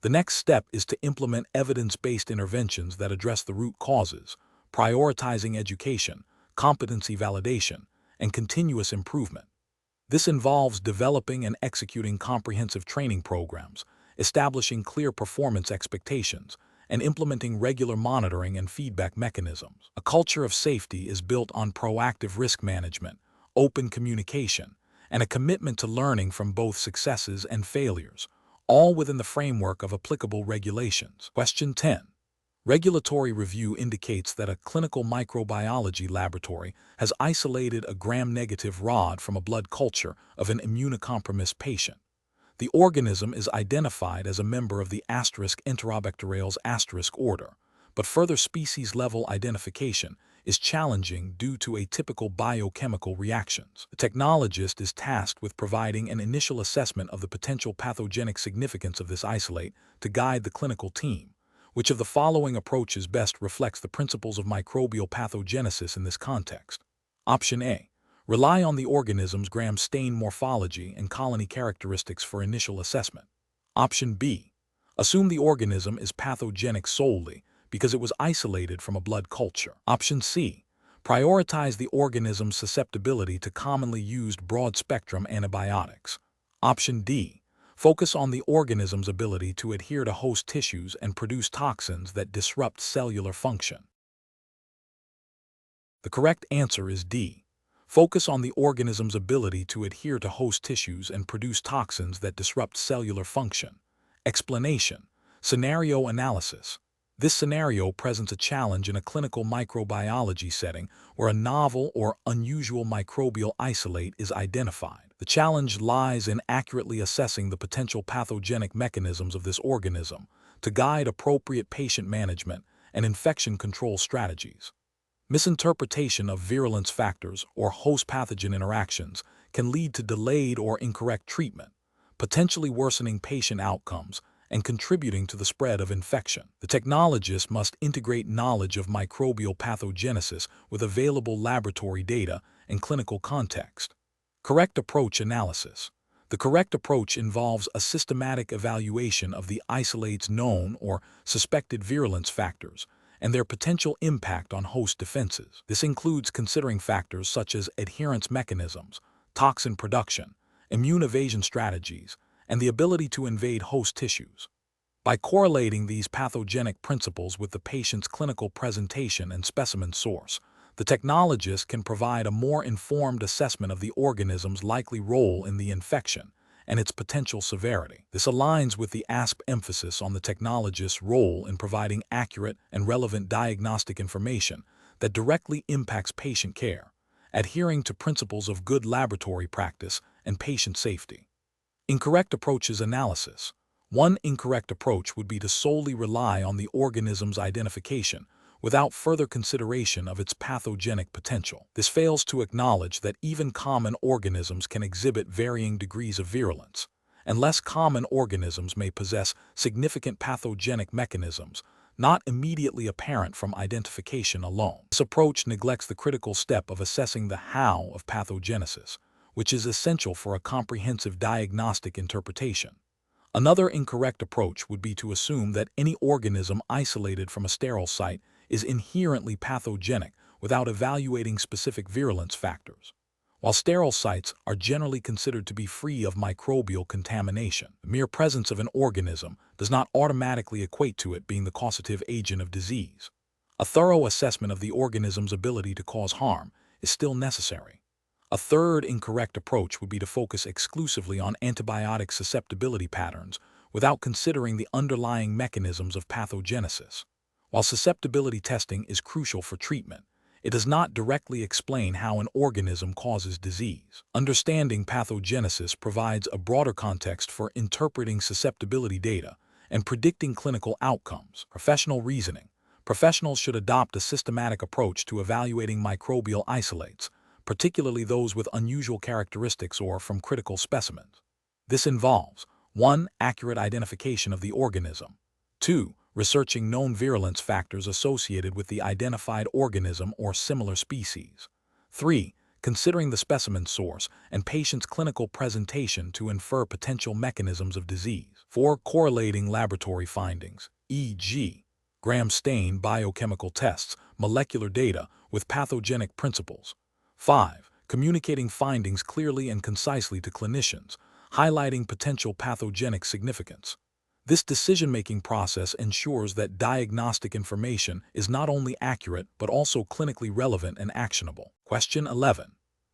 The next step is to implement evidence-based interventions that address the root causes, prioritizing education, competency validation, and continuous improvement. This involves developing and executing comprehensive training programs, establishing clear performance expectations, and implementing regular monitoring and feedback mechanisms. A culture of safety is built on proactive risk management, open communication, and a commitment to learning from both successes and failures, all within the framework of applicable regulations. Question 10. Regulatory review indicates that a clinical microbiology laboratory has isolated a gram-negative rod from a blood culture of an immunocompromised patient. The organism is identified as a member of the Enterobacterales order, but further species-level identification is challenging due to atypical biochemical reactions. The technologist is tasked with providing an initial assessment of the potential pathogenic significance of this isolate to guide the clinical team. Which of the following approaches best reflects the principles of microbial pathogenesis in this context? Option A. Rely on the organism's gram-stain morphology and colony characteristics for initial assessment. Option B. Assume the organism is pathogenic solely because it was isolated from a blood culture. Option C. Prioritize the organism's susceptibility to commonly used broad-spectrum antibiotics. Option D. Focus on the organism's ability to adhere to host tissues and produce toxins that disrupt cellular function. The correct answer is D. Focus on the organism's ability to adhere to host tissues and produce toxins that disrupt cellular function. Explanation. Scenario analysis. This scenario presents a challenge in a clinical microbiology setting where a novel or unusual microbial isolate is identified. The challenge lies in accurately assessing the potential pathogenic mechanisms of this organism to guide appropriate patient management and infection control strategies. Misinterpretation of virulence factors or host pathogen interactions can lead to delayed or incorrect treatment, potentially worsening patient outcomes and contributing to the spread of infection. The technologist must integrate knowledge of microbial pathogenesis with available laboratory data and clinical context. Correct approach analysis. The correct approach involves a systematic evaluation of the isolate's known or suspected virulence factors and their potential impact on host defenses. This includes considering factors such as adherence mechanisms, toxin production, immune evasion strategies, and the ability to invade host tissues. By correlating these pathogenic principles with the patient's clinical presentation and specimen source, the technologist can provide a more informed assessment of the organism's likely role in the infection and its potential severity. This aligns with the ASP emphasis on the technologist's role in providing accurate and relevant diagnostic information that directly impacts patient care, adhering to principles of good laboratory practice and patient safety. Incorrect approaches analysis. One incorrect approach would be to solely rely on the organism's identification without further consideration of its pathogenic potential. This fails to acknowledge that even common organisms can exhibit varying degrees of virulence, and less common organisms may possess significant pathogenic mechanisms not immediately apparent from identification alone. This approach neglects the critical step of assessing the how of pathogenesis, which is essential for a comprehensive diagnostic interpretation. Another incorrect approach would be to assume that any organism isolated from a sterile site is inherently pathogenic without evaluating specific virulence factors. While sterile sites are generally considered to be free of microbial contamination, the mere presence of an organism does not automatically equate to it being the causative agent of disease. A thorough assessment of the organism's ability to cause harm is still necessary. A third incorrect approach would be to focus exclusively on antibiotic susceptibility patterns without considering the underlying mechanisms of pathogenesis. While susceptibility testing is crucial for treatment, it does not directly explain how an organism causes disease. Understanding pathogenesis provides a broader context for interpreting susceptibility data and predicting clinical outcomes. Professional reasoning. Professionals should adopt a systematic approach to evaluating microbial isolates, particularly those with unusual characteristics or from critical specimens. This involves 1. Accurate identification of the organism. 2. Researching known virulence factors associated with the identified organism or similar species. 3. Considering the specimen source and patient's clinical presentation to infer potential mechanisms of disease. 4. Correlating laboratory findings, e.g., gram stain biochemical tests, molecular data, with pathogenic principles. 5. Communicating findings clearly and concisely to clinicians, highlighting potential pathogenic significance. This decision-making process ensures that diagnostic information is not only accurate but also clinically relevant and actionable. Question 11.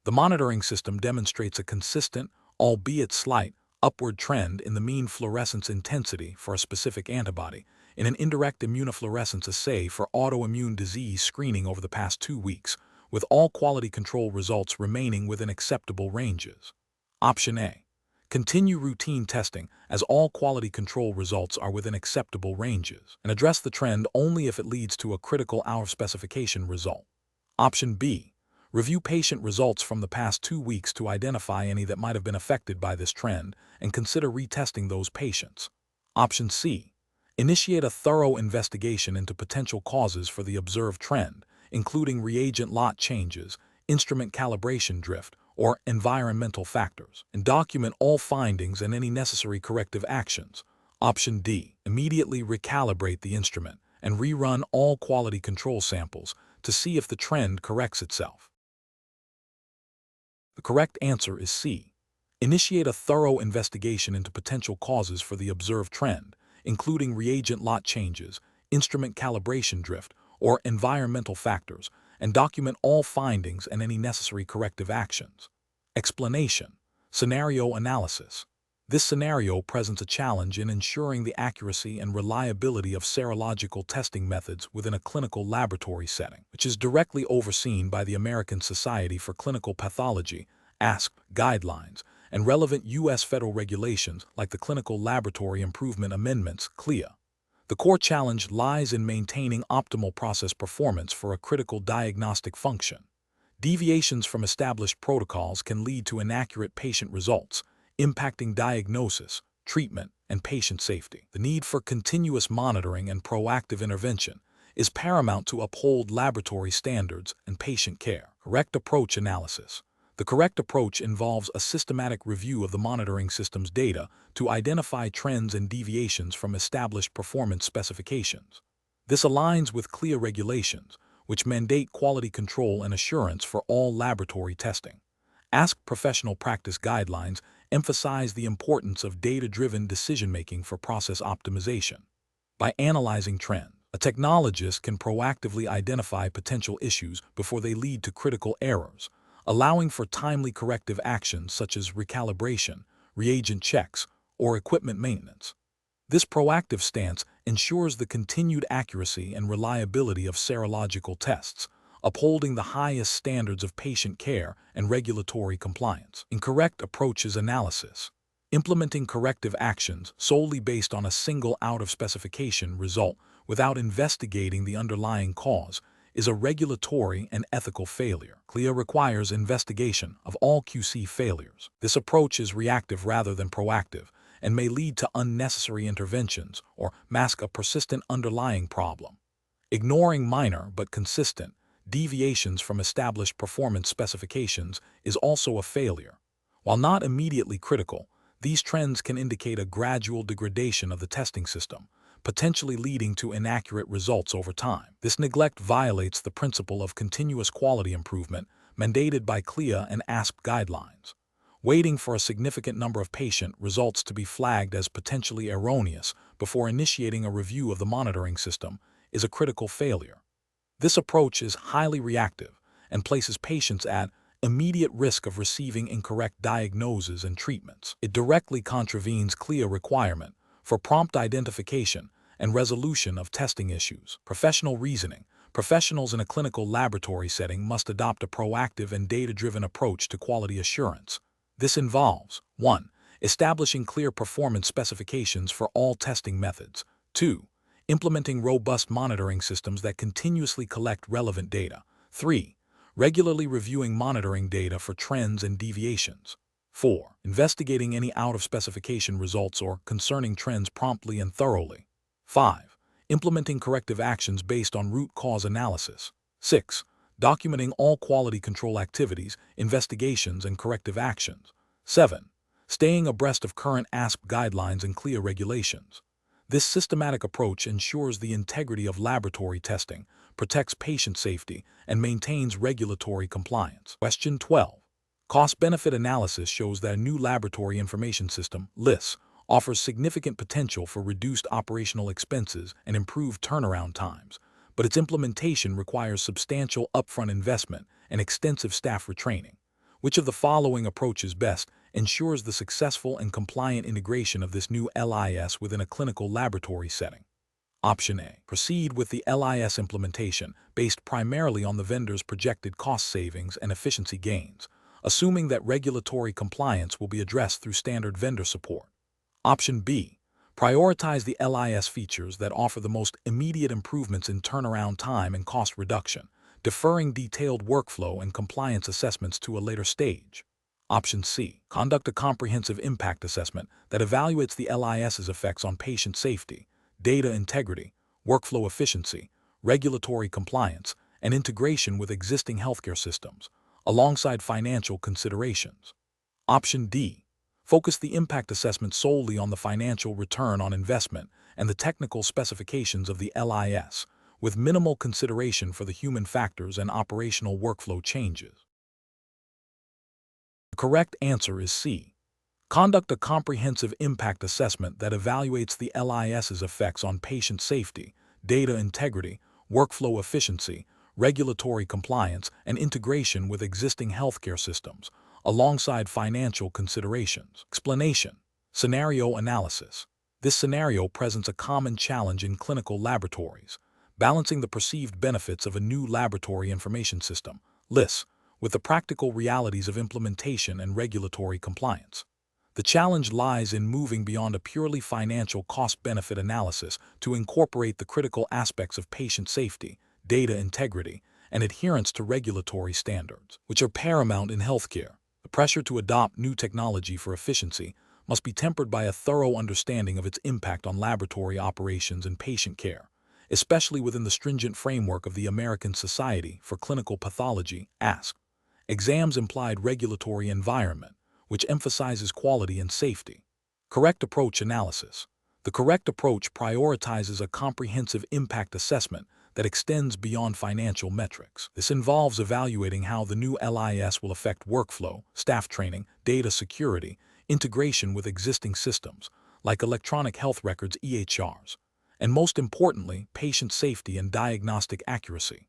The monitoring system demonstrates a consistent, albeit slight, upward trend in the mean fluorescence intensity for a specific antibody in an indirect immunofluorescence assay for autoimmune disease screening over the past 2 weeks, with all quality control results remaining within acceptable ranges. Option A. Continue routine testing as all quality control results are within acceptable ranges, and address the trend only if it leads to a critical out-of-specification result. Option B. Review patient results from the past 2 weeks to identify any that might have been affected by this trend and consider retesting those patients. Option C. Initiate a thorough investigation into potential causes for the observed trend, including reagent lot changes, instrument calibration drift, or environmental factors, and document all findings and any necessary corrective actions. Option D. Immediately recalibrate the instrument and rerun all quality control samples to see if the trend corrects itself. The correct answer is C. Initiate a thorough investigation into potential causes for the observed trend, including reagent lot changes, instrument calibration drift, or environmental factors, and document all findings and any necessary corrective actions. Explanation. Scenario analysis. This scenario presents a challenge in ensuring the accuracy and reliability of serological testing methods within a clinical laboratory setting, which is directly overseen by the American Society for Clinical Pathology, ASP, guidelines, and relevant U.S. federal regulations like the Clinical Laboratory Improvement Amendments, CLIA. The core challenge lies in maintaining optimal process performance for a critical diagnostic function. Deviations from established protocols can lead to inaccurate patient results, impacting diagnosis, treatment, and patient safety. The need for continuous monitoring and proactive intervention is paramount to uphold laboratory standards and patient care. Correct approach analysis. The correct approach involves a systematic review of the monitoring system's data to identify trends and deviations from established performance specifications. This aligns with CLIA regulations, which mandate quality control and assurance for all laboratory testing. ASK professional practice guidelines emphasize the importance of data-driven decision-making for process optimization. By analyzing trends, a technologist can proactively identify potential issues before they lead to critical errors, allowing for timely corrective actions such as recalibration, reagent checks, or equipment maintenance. This proactive stance ensures the continued accuracy and reliability of serological tests, upholding the highest standards of patient care and regulatory compliance. Incorrect approaches analysis. Implementing corrective actions solely based on a single out-of-specification result without investigating the underlying cause is a regulatory and ethical failure. CLIA requires investigation of all QC failures. This approach is reactive rather than proactive and may lead to unnecessary interventions or mask a persistent underlying problem. Ignoring minor but consistent deviations from established performance specifications is also a failure. While not immediately critical, these trends can indicate a gradual degradation of the testing system, potentially leading to inaccurate results over time. This neglect violates the principle of continuous quality improvement mandated by CLIA and ASP guidelines. Waiting for a significant number of patient results to be flagged as potentially erroneous before initiating a review of the monitoring system is a critical failure. This approach is highly reactive and places patients at immediate risk of receiving incorrect diagnoses and treatments. It directly contravenes CLIA requirement for prompt identification and resolution of testing issues. Professional reasoning. Professionals in a clinical laboratory setting must adopt a proactive and data-driven approach to quality assurance. This involves 1. Establishing clear performance specifications for all testing methods. 2. Implementing robust monitoring systems that continuously collect relevant data. 3. Regularly reviewing monitoring data for trends and deviations. 4. Investigating any out-of-specification results or concerning trends promptly and thoroughly. 5. Implementing corrective actions based on root cause analysis. 6. Documenting all quality control activities, investigations, and corrective actions. 7. Staying abreast of current ASP guidelines and CLIA regulations. This systematic approach ensures the integrity of laboratory testing, protects patient safety, and maintains regulatory compliance. Question 12. Cost-benefit analysis shows that a new laboratory information system, LIS, offers significant potential for reduced operational expenses and improved turnaround times, but its implementation requires substantial upfront investment and extensive staff retraining. Which of the following approaches best ensures the successful and compliant integration of this new LIS within a clinical laboratory setting? Option A. Proceed with the LIS implementation based primarily on the vendor's projected cost savings and efficiency gains, assuming that regulatory compliance will be addressed through standard vendor support. Option B. Prioritize the LIS features that offer the most immediate improvements in turnaround time and cost reduction, deferring detailed workflow and compliance assessments to a later stage. Option C. Conduct a comprehensive impact assessment that evaluates the LIS's effects on patient safety, data integrity, workflow efficiency, regulatory compliance, and integration with existing healthcare systems, alongside financial considerations. Option D. Focus the impact assessment solely on the financial return on investment and the technical specifications of the LIS, with minimal consideration for the human factors and operational workflow changes. The correct answer is C. Conduct a comprehensive impact assessment that evaluates the LIS's effects on patient safety, data integrity, workflow efficiency, regulatory compliance, and integration with existing healthcare systems, alongside financial considerations. Explanation. Scenario analysis. This scenario presents a common challenge in clinical laboratories, balancing the perceived benefits of a new laboratory information system, LIS, with the practical realities of implementation and regulatory compliance. The challenge lies in moving beyond a purely financial cost-benefit analysis to incorporate the critical aspects of patient safety, data integrity, and adherence to regulatory standards, which are paramount in healthcare. The pressure to adopt new technology for efficiency must be tempered by a thorough understanding of its impact on laboratory operations and patient care, especially within the stringent framework of the American Society for Clinical Pathology (ASC). Exams implied regulatory environment, which emphasizes quality and safety. Correct approach analysis. The correct approach prioritizes a comprehensive impact assessment that extends beyond financial metrics. This involves evaluating how the new LIS will affect workflow, staff training, data security, integration with existing systems, like electronic health records (EHRs), and most importantly, patient safety and diagnostic accuracy.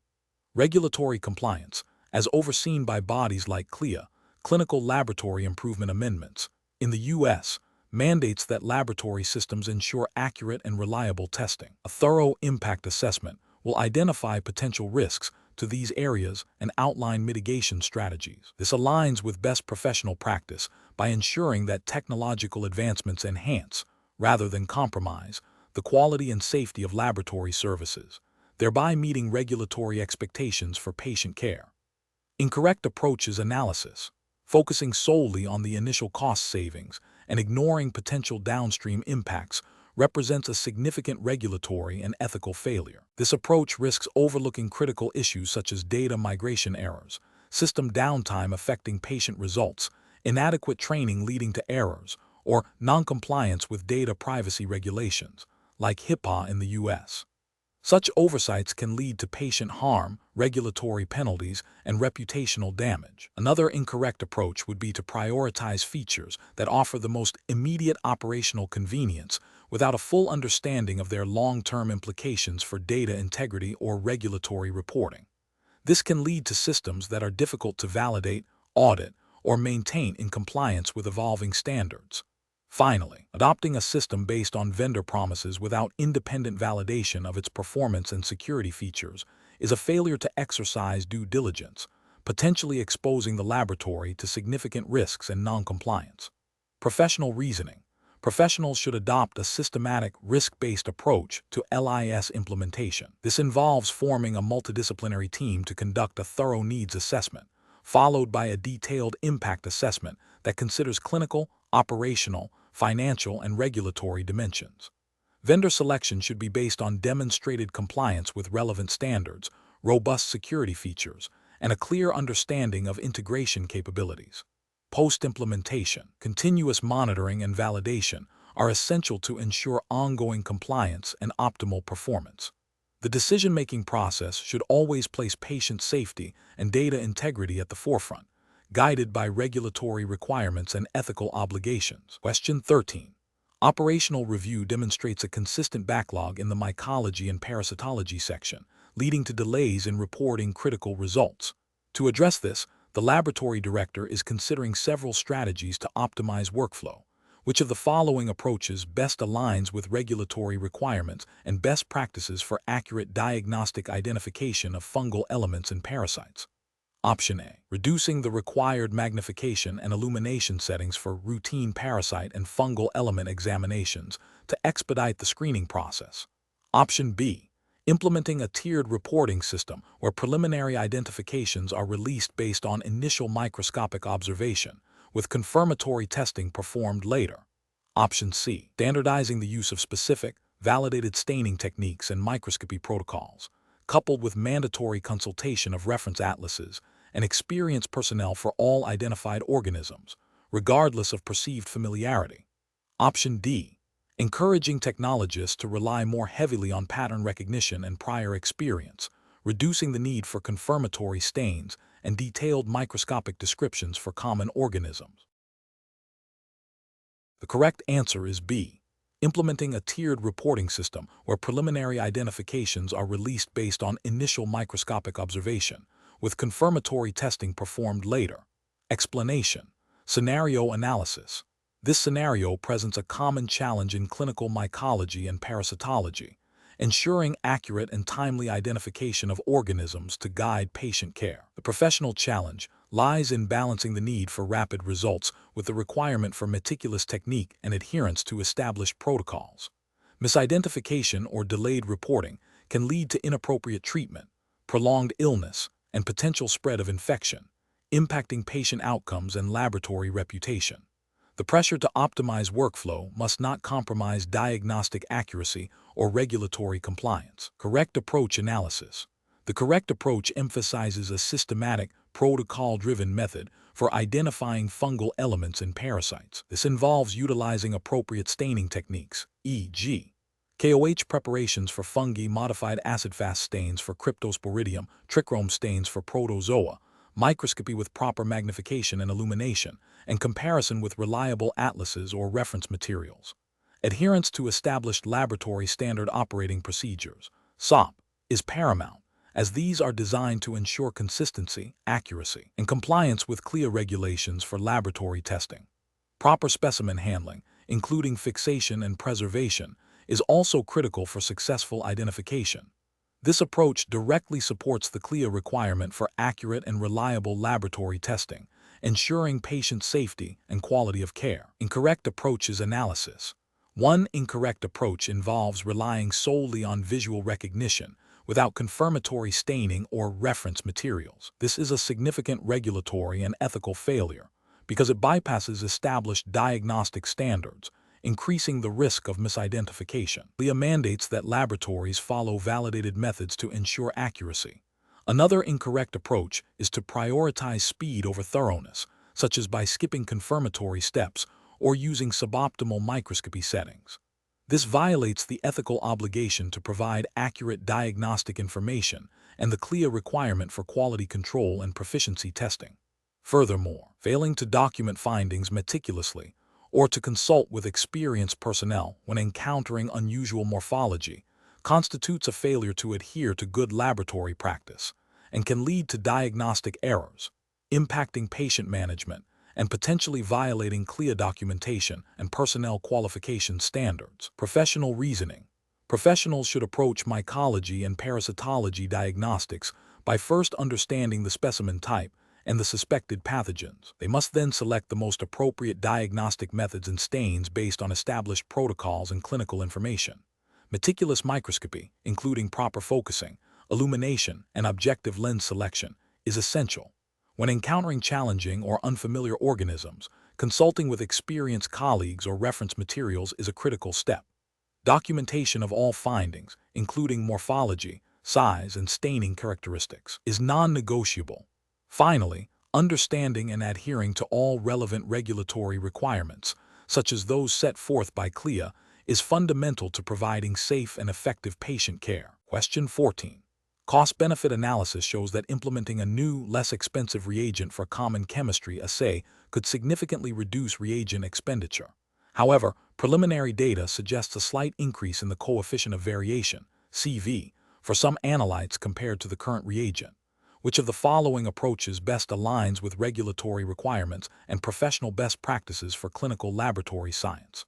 Regulatory compliance, as overseen by bodies like CLIA, Clinical Laboratory Improvement Amendments, in the U.S., mandates that laboratory systems ensure accurate and reliable testing. A thorough impact assessment will identify potential risks to these areas and outline mitigation strategies. This aligns with best professional practice by ensuring that technological advancements enhance, rather than compromise, the quality and safety of laboratory services, thereby meeting regulatory expectations for patient care. Incorrect approaches analysis, focusing solely on the initial cost savings and ignoring potential downstream impacts, represents a significant regulatory and ethical failure. This approach risks overlooking critical issues such as data migration errors, system downtime affecting patient results, inadequate training leading to errors, or noncompliance with data privacy regulations, like HIPAA in the U.S. Such oversights can lead to patient harm, regulatory penalties, and reputational damage. Another incorrect approach would be to prioritize features that offer the most immediate operational convenience without a full understanding of their long-term implications for data integrity or regulatory reporting. This can lead to systems that are difficult to validate, audit, or maintain in compliance with evolving standards. Finally, adopting a system based on vendor promises without independent validation of its performance and security features is a failure to exercise due diligence, potentially exposing the laboratory to significant risks and noncompliance. Professional reasoning. Professionals should adopt a systematic, risk-based approach to LIS implementation. This involves forming a multidisciplinary team to conduct a thorough needs assessment, followed by a detailed impact assessment that considers clinical, operational, financial, and regulatory dimensions. Vendor selection should be based on demonstrated compliance with relevant standards, robust security features, and a clear understanding of integration capabilities. Post-implementation, continuous monitoring and validation are essential to ensure ongoing compliance and optimal performance. The decision-making process should always place patient safety and data integrity at the forefront, guided by regulatory requirements and ethical obligations. Question 13. Operational review demonstrates a consistent backlog in the mycology and parasitology section, leading to delays in reporting critical results. To address this, the laboratory director is considering several strategies to optimize workflow. Which of the following approaches best aligns with regulatory requirements and best practices for accurate diagnostic identification of fungal elements and parasites? Option A. Reducing the required magnification and illumination settings for routine parasite and fungal element examinations to expedite the screening process. Option B. Implementing a tiered reporting system where preliminary identifications are released based on initial microscopic observation, with confirmatory testing performed later. Option C. Standardizing the use of specific, validated staining techniques and microscopy protocols, coupled with mandatory consultation of reference atlases and experienced personnel for all identified organisms, regardless of perceived familiarity. Option D. Encouraging technologists to rely more heavily on pattern recognition and prior experience, reducing the need for confirmatory stains and detailed microscopic descriptions for common organisms. The correct answer is B. Implementing a tiered reporting system where preliminary identifications are released based on initial microscopic observation, with confirmatory testing performed later. Explanation. Scenario analysis. This scenario presents a common challenge in clinical mycology and parasitology, ensuring accurate and timely identification of organisms to guide patient care. The professional challenge lies in balancing the need for rapid results with the requirement for meticulous technique and adherence to established protocols. Misidentification or delayed reporting can lead to inappropriate treatment, prolonged illness, and potential spread of infection, impacting patient outcomes and laboratory reputation. The pressure to optimize workflow must not compromise diagnostic accuracy or regulatory compliance. Correct approach analysis. The correct approach emphasizes a systematic, protocol-driven method for identifying fungal elements and parasites. This involves utilizing appropriate staining techniques, e.g., KOH preparations for fungi, modified acid-fast stains for Cryptosporidium, trichrome stains for protozoa, microscopy with proper magnification and illumination, and comparison with reliable atlases or reference materials. Adherence to established laboratory standard operating procedures, SOP, is paramount, as these are designed to ensure consistency, accuracy, and compliance with CLIA regulations for laboratory testing. Proper specimen handling, including fixation and preservation, is also critical for successful identification. This approach directly supports the CLIA requirement for accurate and reliable laboratory testing, ensuring patient safety and quality of care. Incorrect approach is analysis. One incorrect approach involves relying solely on visual recognition without confirmatory staining or reference materials. This is a significant regulatory and ethical failure because it bypasses established diagnostic standards, increasing the risk of misidentification. CLIA mandates that laboratories follow validated methods to ensure accuracy. Another incorrect approach is to prioritize speed over thoroughness, such as by skipping confirmatory steps or using suboptimal microscopy settings. This violates the ethical obligation to provide accurate diagnostic information and the CLIA requirement for quality control and proficiency testing. Furthermore, failing to document findings meticulously or to consult with experienced personnel when encountering unusual morphology constitutes a failure to adhere to good laboratory practice and can lead to diagnostic errors, impacting patient management and potentially violating CLIA documentation and personnel qualification standards. Professional reasoning. Professionals should approach mycology and parasitology diagnostics by first understanding the specimen type and the suspected pathogens. They must then select the most appropriate diagnostic methods and stains based on established protocols and clinical information. Meticulous microscopy, including proper focusing, illumination, and objective lens selection, is essential. When encountering challenging or unfamiliar organisms, consulting with experienced colleagues or reference materials is a critical step. Documentation of all findings, including morphology, size, and staining characteristics, is non-negotiable. Finally, understanding and adhering to all relevant regulatory requirements, such as those set forth by CLIA, is fundamental to providing safe and effective patient care. Question 14. Cost-benefit analysis shows that implementing a new, less expensive reagent for common chemistry assay could significantly reduce reagent expenditure. However, preliminary data suggests a slight increase in the coefficient of variation, CV, for some analytes compared to the current reagent. Which of the following approaches best aligns with regulatory requirements and professional best practices for clinical laboratory science?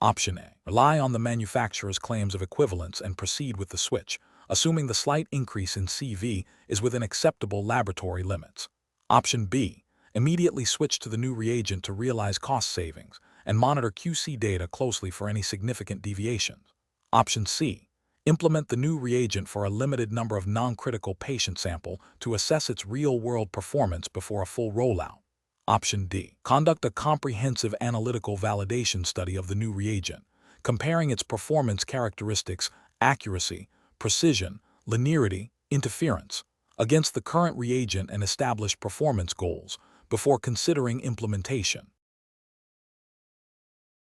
Option A. Rely on the manufacturer's claims of equivalence and proceed with the switch, assuming the slight increase in CV is within acceptable laboratory limits. Option B. Immediately switch to the new reagent to realize cost savings and monitor QC data closely for any significant deviations. Option C. Implement the new reagent for a limited number of non-critical patient sample to assess its real-world performance before a full rollout. Option D. Conduct a comprehensive analytical validation study of the new reagent, comparing its performance characteristics, accuracy, precision, linearity, interference, against the current reagent and established performance goals before considering implementation.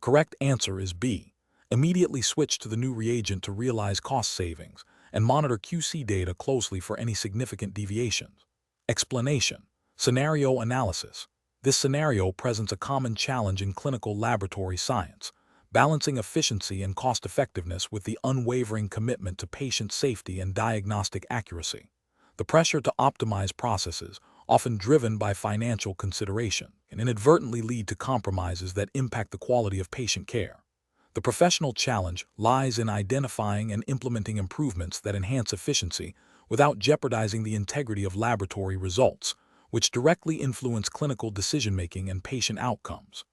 Correct answer is B. Immediately switch to the new reagent to realize cost savings and monitor QC data closely for any significant deviations. Explanation. Scenario analysis. This scenario presents a common challenge in clinical laboratory science, balancing efficiency and cost-effectiveness with the unwavering commitment to patient safety and diagnostic accuracy. The pressure to optimize processes, often driven by financial consideration, can inadvertently lead to compromises that impact the quality of patient care. The professional challenge lies in identifying and implementing improvements that enhance efficiency without jeopardizing the integrity of laboratory results, which directly influence clinical decision-making and patient outcomes.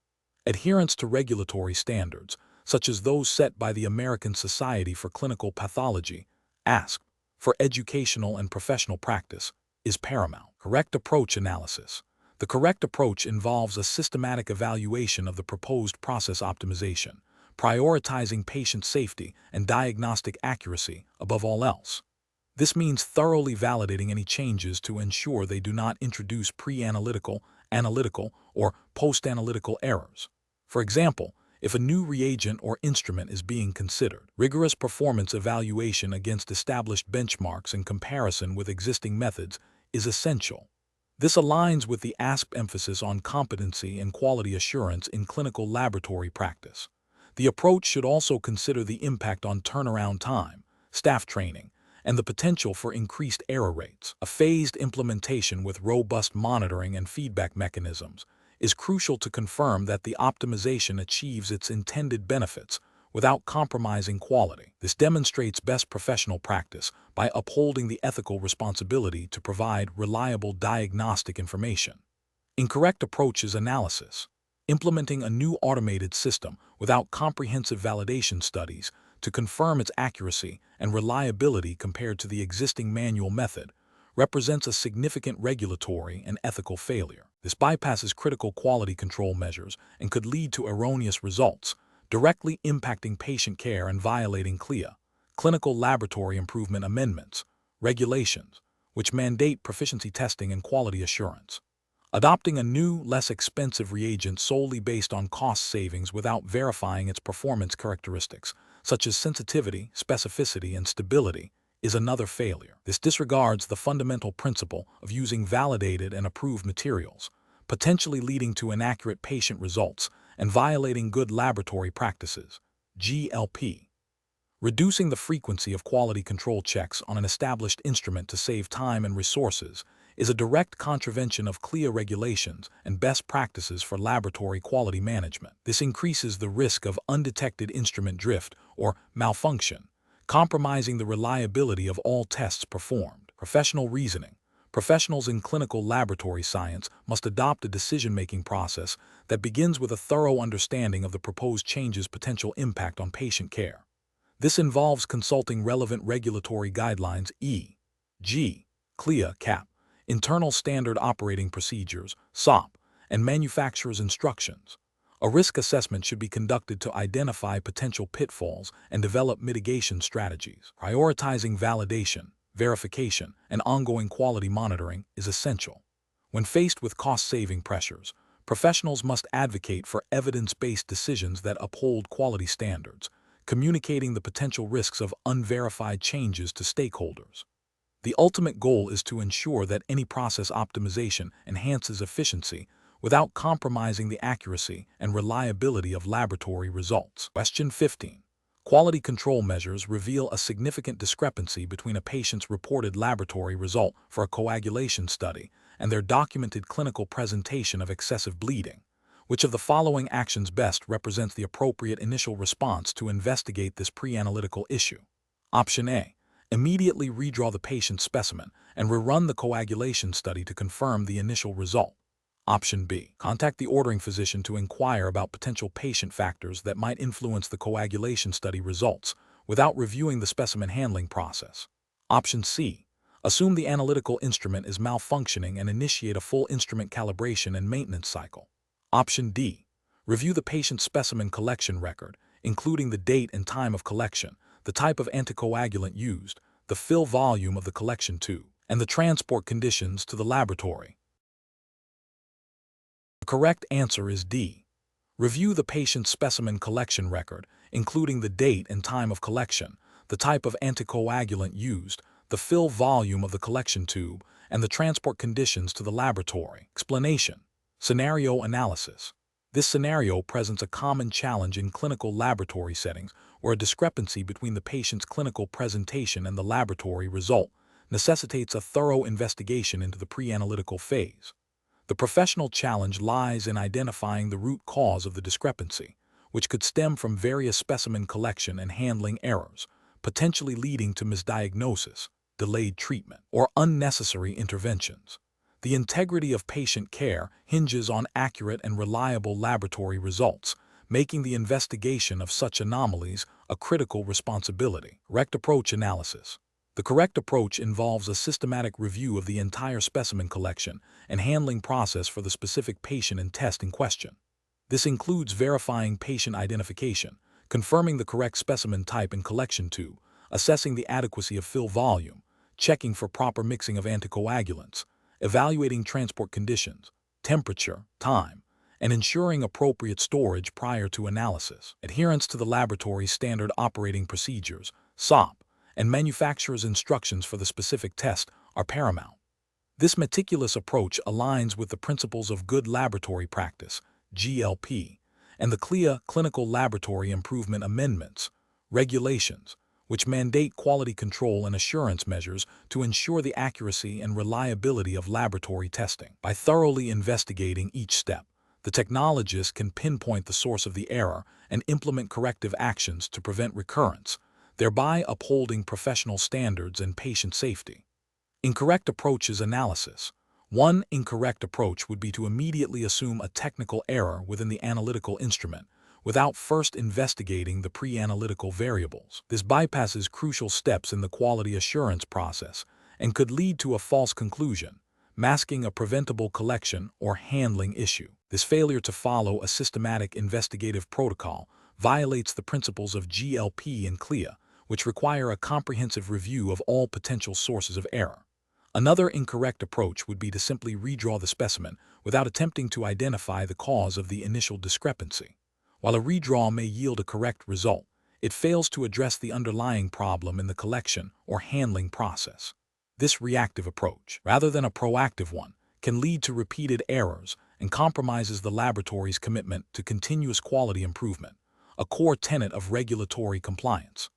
Adherence to regulatory standards, such as those set by the American Society for Clinical Pathology, ASP, for educational and professional practice, is paramount. Correct approach analysis. The correct approach involves a systematic evaluation of the proposed process optimization, prioritizing patient safety and diagnostic accuracy above all else. This means thoroughly validating any changes to ensure they do not introduce pre-analytical, analytical, or post-analytical errors. For example, if a new reagent or instrument is being considered, rigorous performance evaluation against established benchmarks in comparison with existing methods is essential. This aligns with the ASP emphasis on competency and quality assurance in clinical laboratory practice. The approach should also consider the impact on turnaround time, staff training, and the potential for increased error rates. A phased implementation with robust monitoring and feedback mechanisms is crucial to confirm that the optimization achieves its intended benefits without compromising quality. This demonstrates best professional practice by upholding the ethical responsibility to provide reliable diagnostic information. Incorrect approaches analysis. Implementing a new automated system without comprehensive validation studies to confirm its accuracy and reliability compared to the existing manual method represents a significant regulatory and ethical failure. This bypasses critical quality control measures and could lead to erroneous results, directly impacting patient care and violating CLIA, Clinical Laboratory Improvement Amendments, regulations, which mandate proficiency testing and quality assurance. Adopting a new, less expensive reagent solely based on cost savings without verifying its performance characteristics, such as sensitivity, specificity, and stability, is another failure. This disregards the fundamental principle of using validated and approved materials, potentially leading to inaccurate patient results and violating good laboratory practices, GLP. Reducing the frequency of quality control checks on an established instrument to save time and resources is a direct contravention of CLIA regulations and best practices for laboratory quality management. This increases the risk of undetected instrument drift or malfunction, compromising the reliability of all tests performed. Professional reasoning. Professionals in clinical laboratory science must adopt a decision-making process that begins with a thorough understanding of the proposed change's potential impact on patient care. This involves consulting relevant regulatory guidelines e.g., CLIA, CAP, Internal Standard Operating Procedures, SOP, and manufacturer's instructions. A risk assessment should be conducted to identify potential pitfalls and develop mitigation strategies. Prioritizing validation, verification, and ongoing quality monitoring is essential. When faced with cost-saving pressures, professionals must advocate for evidence-based decisions that uphold quality standards, communicating the potential risks of unverified changes to stakeholders. The ultimate goal is to ensure that any process optimization enhances efficiency without compromising the accuracy and reliability of laboratory results. Question 15. Quality control measures reveal a significant discrepancy between a patient's reported laboratory result for a coagulation study and their documented clinical presentation of excessive bleeding. Which of the following actions best represents the appropriate initial response to investigate this pre-analytical issue? Option A. Immediately redraw the patient's specimen and rerun the coagulation study to confirm the initial result. Option B. Contact the ordering physician to inquire about potential patient factors that might influence the coagulation study results without reviewing the specimen handling process. Option C. Assume the analytical instrument is malfunctioning and initiate a full instrument calibration and maintenance cycle. Option D. Review the patient's specimen collection record, including the date and time of collection, the type of anticoagulant used, the fill volume of the collection tube, and the transport conditions to the laboratory. The correct answer is D. Review the patient's specimen collection record, including the date and time of collection, the type of anticoagulant used, the fill volume of the collection tube, and the transport conditions to the laboratory. Explanation. Scenario analysis. This scenario presents a common challenge in clinical laboratory settings where a discrepancy between the patient's clinical presentation and the laboratory result necessitates a thorough investigation into the pre-analytical phase. The professional challenge lies in identifying the root cause of the discrepancy, which could stem from various specimen collection and handling errors, potentially leading to misdiagnosis, delayed treatment, or unnecessary interventions. The integrity of patient care hinges on accurate and reliable laboratory results, making the investigation of such anomalies a critical responsibility. Correct approach analysis. The correct approach involves a systematic review of the entire specimen collection and handling process for the specific patient and test in question. This includes verifying patient identification, confirming the correct specimen type and collection tube, assessing the adequacy of fill volume, checking for proper mixing of anticoagulants, evaluating transport conditions, temperature, time, and ensuring appropriate storage prior to analysis. Adherence to the laboratory's standard operating procedures, SOP, and manufacturer's instructions for the specific test are paramount. This meticulous approach aligns with the principles of good laboratory practice, GLP, and the CLIA Clinical Laboratory Improvement Amendments, regulations, which mandate quality control and assurance measures to ensure the accuracy and reliability of laboratory testing. By thoroughly investigating each step, the technologist can pinpoint the source of the error and implement corrective actions to prevent recurrence, thereby upholding professional standards and patient safety. Incorrect approaches analysis. One incorrect approach would be to immediately assume a technical error within the analytical instrument, without first investigating the pre-analytical variables. This bypasses crucial steps in the quality assurance process and could lead to a false conclusion, masking a preventable collection or handling issue. This failure to follow a systematic investigative protocol violates the principles of GLP and CLIA, which require a comprehensive review of all potential sources of error. Another incorrect approach would be to simply redraw the specimen without attempting to identify the cause of the initial discrepancy. While a redraw may yield a correct result, it fails to address the underlying problem in the collection or handling process. This reactive approach, rather than a proactive one, can lead to repeated errors and compromises the laboratory's commitment to continuous quality improvement, a core tenet of regulatory compliance.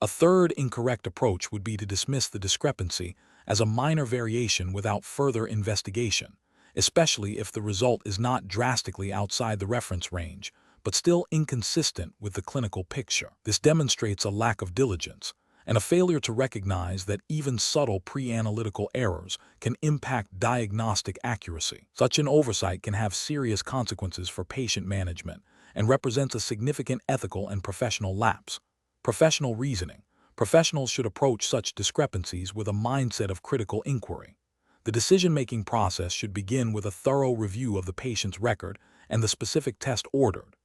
A third incorrect approach would be to dismiss the discrepancy as a minor variation without further investigation, especially if the result is not drastically outside the reference range, but still inconsistent with the clinical picture. This demonstrates a lack of diligence and a failure to recognize that even subtle pre-analytical errors can impact diagnostic accuracy. Such an oversight can have serious consequences for patient management and represents a significant ethical and professional lapse. Professional reasoning. Professionals should approach such discrepancies with a mindset of critical inquiry. The decision-making process should begin with a thorough review of the patient's record and the specific test ordered.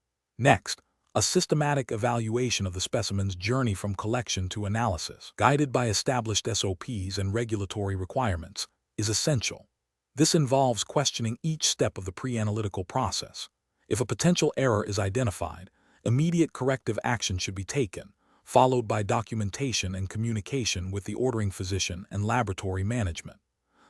Next, a systematic evaluation of the specimen's journey from collection to analysis, guided by established SOPs and regulatory requirements, is essential. This involves questioning each step of the pre-analytical process. If a potential error is identified, immediate corrective action should be taken, followed by documentation and communication with the ordering physician and laboratory management.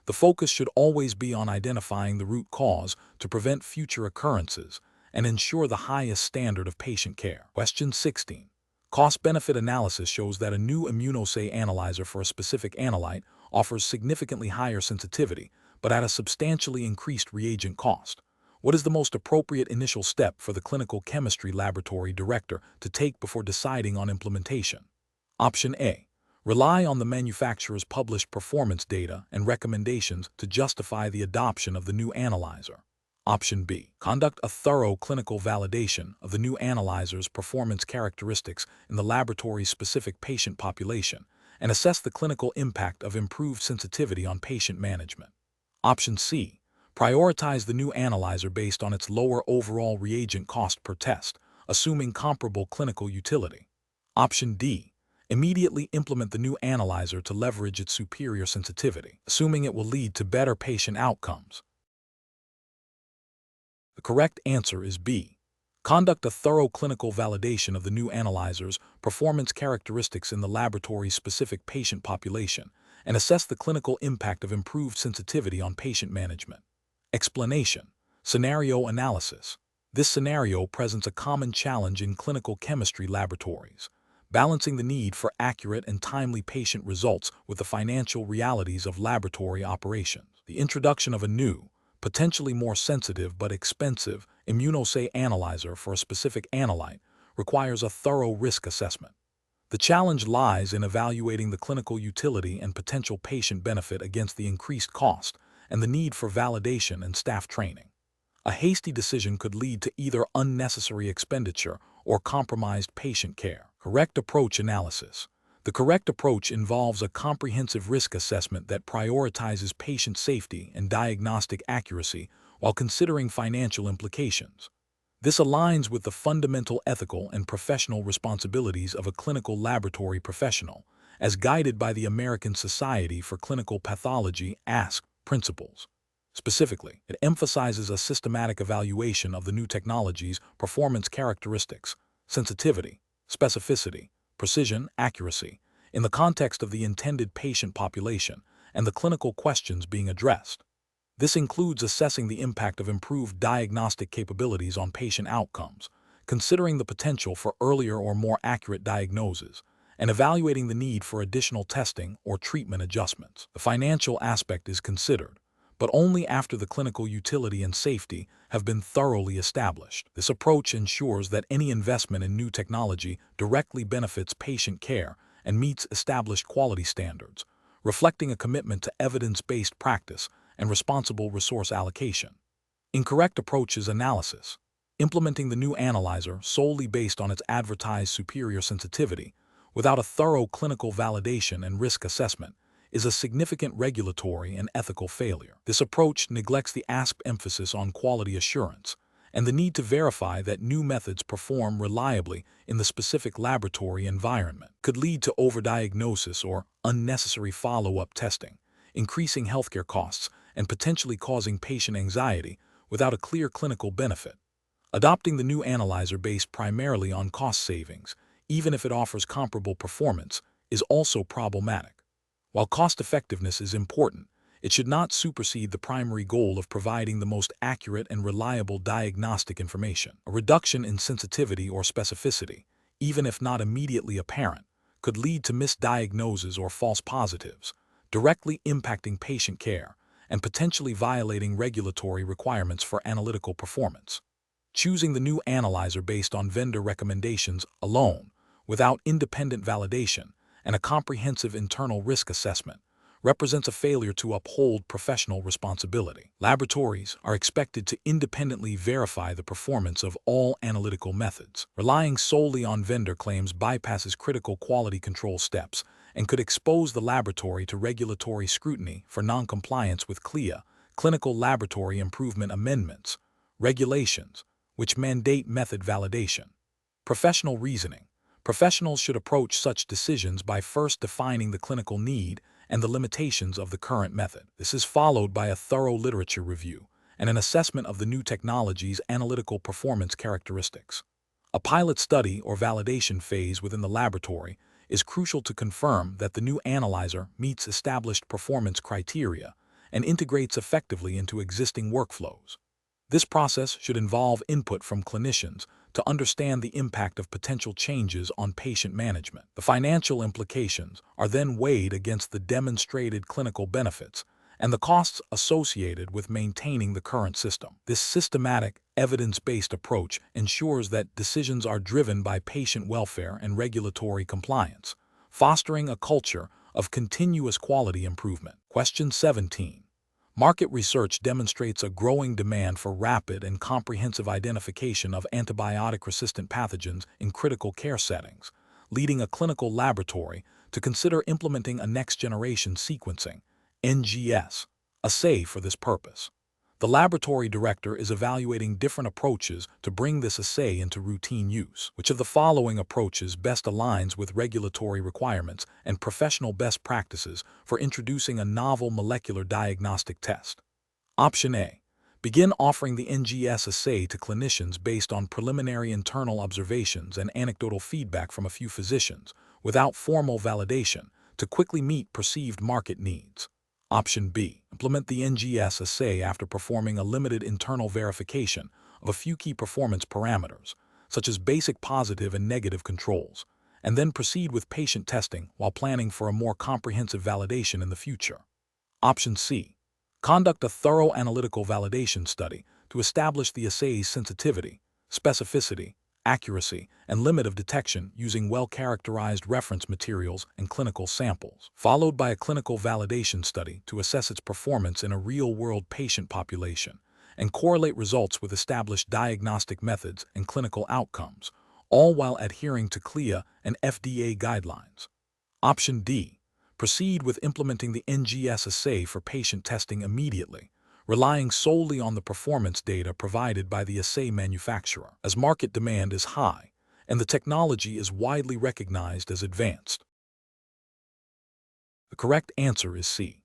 The focus should always be on identifying the root cause to prevent future occurrences and ensure the highest standard of patient care. Question 16. Cost-benefit analysis shows that a new immunoassay analyzer for a specific analyte offers significantly higher sensitivity, but at a substantially increased reagent cost. What is the most appropriate initial step for the clinical chemistry laboratory director to take before deciding on implementation? Option A. Rely on the manufacturer's published performance data and recommendations to justify the adoption of the new analyzer. Option B. Conduct a thorough clinical validation of the new analyzer's performance characteristics in the laboratory's specific patient population and assess the clinical impact of improved sensitivity on patient management. Option C. Prioritize the new analyzer based on its lower overall reagent cost per test, assuming comparable clinical utility. Option D. Immediately implement the new analyzer to leverage its superior sensitivity, assuming it will lead to better patient outcomes. The correct answer is B. Conduct a thorough clinical validation of the new analyzer's performance characteristics in the laboratory's specific patient population and assess the clinical impact of improved sensitivity on patient management. Explanation. Scenario analysis. This scenario presents a common challenge in clinical chemistry laboratories, balancing the need for accurate and timely patient results with the financial realities of laboratory operations. The introduction of a new, potentially more sensitive but expensive immunoassay analyzer for a specific analyte requires a thorough risk assessment. The challenge lies in evaluating the clinical utility and potential patient benefit against the increased cost and the need for validation and staff training. A hasty decision could lead to either unnecessary expenditure or compromised patient care. Correct approach analysis. The correct approach involves a comprehensive risk assessment that prioritizes patient safety and diagnostic accuracy while considering financial implications. This aligns with the fundamental ethical and professional responsibilities of a clinical laboratory professional, as guided by the American Society for Clinical Pathology (ASC) principles. Specifically, it emphasizes a systematic evaluation of the new technology's performance characteristics, sensitivity, specificity, precision, accuracy, in the context of the intended patient population and the clinical questions being addressed. This includes assessing the impact of improved diagnostic capabilities on patient outcomes, considering the potential for earlier or more accurate diagnoses, and evaluating the need for additional testing or treatment adjustments. The financial aspect is considered, but only after the clinical utility and safety have been thoroughly established. This approach ensures that any investment in new technology directly benefits patient care and meets established quality standards, reflecting a commitment to evidence-based practice and responsible resource allocation. Incorrect approaches analysis. Implementing the new analyzer solely based on its advertised superior sensitivity, without a thorough clinical validation and risk assessment, is a significant regulatory and ethical failure. This approach neglects the ASP emphasis on quality assurance and the need to verify that new methods perform reliably in the specific laboratory environment. Could lead to overdiagnosis or unnecessary follow-up testing, increasing healthcare costs and potentially causing patient anxiety without a clear clinical benefit. Adopting the new analyzer based primarily on cost savings, even if it offers comparable performance, is also problematic. While cost-effectiveness is important, it should not supersede the primary goal of providing the most accurate and reliable diagnostic information. A reduction in sensitivity or specificity, even if not immediately apparent, could lead to misdiagnoses or false positives, directly impacting patient care and potentially violating regulatory requirements for analytical performance. Choosing the new analyzer based on vendor recommendations alone, without independent validation and a comprehensive internal risk assessment, represents a failure to uphold professional responsibility. Laboratories are expected to independently verify the performance of all analytical methods. Relying solely on vendor claims bypasses critical quality control steps and could expose the laboratory to regulatory scrutiny for noncompliance with CLIA, Clinical Laboratory Improvement Amendments, regulations, which mandate method validation. Professional reasoning. Professionals should approach such decisions by first defining the clinical need and the limitations of the current method. This is followed by a thorough literature review and an assessment of the new technology's analytical performance characteristics. A pilot study or validation phase within the laboratory is crucial to confirm that the new analyzer meets established performance criteria and integrates effectively into existing workflows. This process should involve input from clinicians to understand the impact of potential changes on patient management. The financial implications are then weighed against the demonstrated clinical benefits and the costs associated with maintaining the current system. This systematic, evidence-based approach ensures that decisions are driven by patient welfare and regulatory compliance, fostering a culture of continuous quality improvement. Question 17. Market research demonstrates a growing demand for rapid and comprehensive identification of antibiotic-resistant pathogens in critical care settings, leading a clinical laboratory to consider implementing a next-generation sequencing (NGS) assay for this purpose. The laboratory director is evaluating different approaches to bring this assay into routine use. Which of the following approaches best aligns with regulatory requirements and professional best practices for introducing a novel molecular diagnostic test? Option A. Begin offering the NGS assay to clinicians based on preliminary internal observations and anecdotal feedback from a few physicians, without formal validation, to quickly meet perceived market needs. Option B. Implement the NGS assay after performing a limited internal verification of a few key performance parameters, such as basic positive and negative controls, and then proceed with patient testing while planning for a more comprehensive validation in the future. Option C. Conduct a thorough analytical validation study to establish the assay's sensitivity, specificity, accuracy, and limit of detection using well-characterized reference materials and clinical samples, followed by a clinical validation study to assess its performance in a real-world patient population and correlate results with established diagnostic methods and clinical outcomes, all while adhering to CLIA and FDA guidelines. Option D. Proceed with implementing the NGS assay for patient testing immediately, relying solely on the performance data provided by the assay manufacturer, as market demand is high and the technology is widely recognized as advanced. The correct answer is C.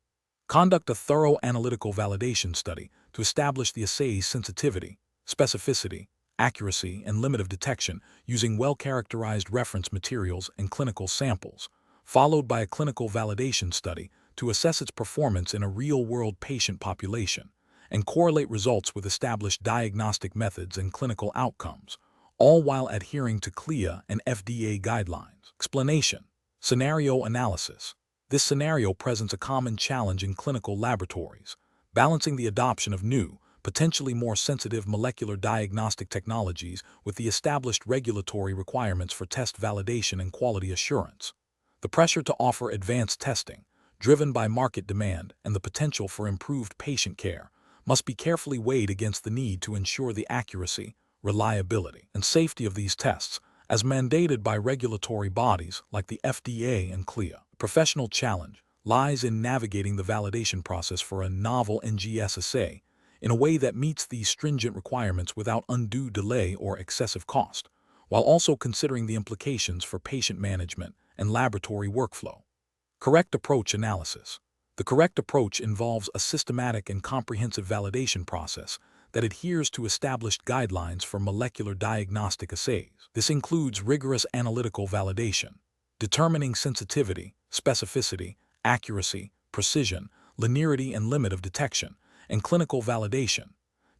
Conduct a thorough analytical validation study to establish the assay's sensitivity, specificity, accuracy, and limit of detection using well-characterized reference materials and clinical samples, followed by a clinical validation study to assess its performance in a real-world patient population and correlate results with established diagnostic methods and clinical outcomes, all while adhering to CLIA and FDA guidelines. Explanation: scenario analysis. This scenario presents a common challenge in clinical laboratories, balancing the adoption of new, potentially more sensitive molecular diagnostic technologies with the established regulatory requirements for test validation and quality assurance. The pressure to offer advanced testing, driven by market demand and the potential for improved patient care, must be carefully weighed against the need to ensure the accuracy, reliability, and safety of these tests, as mandated by regulatory bodies like the FDA and CLIA. The professional challenge lies in navigating the validation process for a novel NGS assay in a way that meets these stringent requirements without undue delay or excessive cost, while also considering the implications for patient management and laboratory workflow. Correct approach analysis. The correct approach involves a systematic and comprehensive validation process that adheres to established guidelines for molecular diagnostic assays. This includes rigorous analytical validation, determining sensitivity, specificity, accuracy, precision, linearity, and limit of detection, and clinical validation,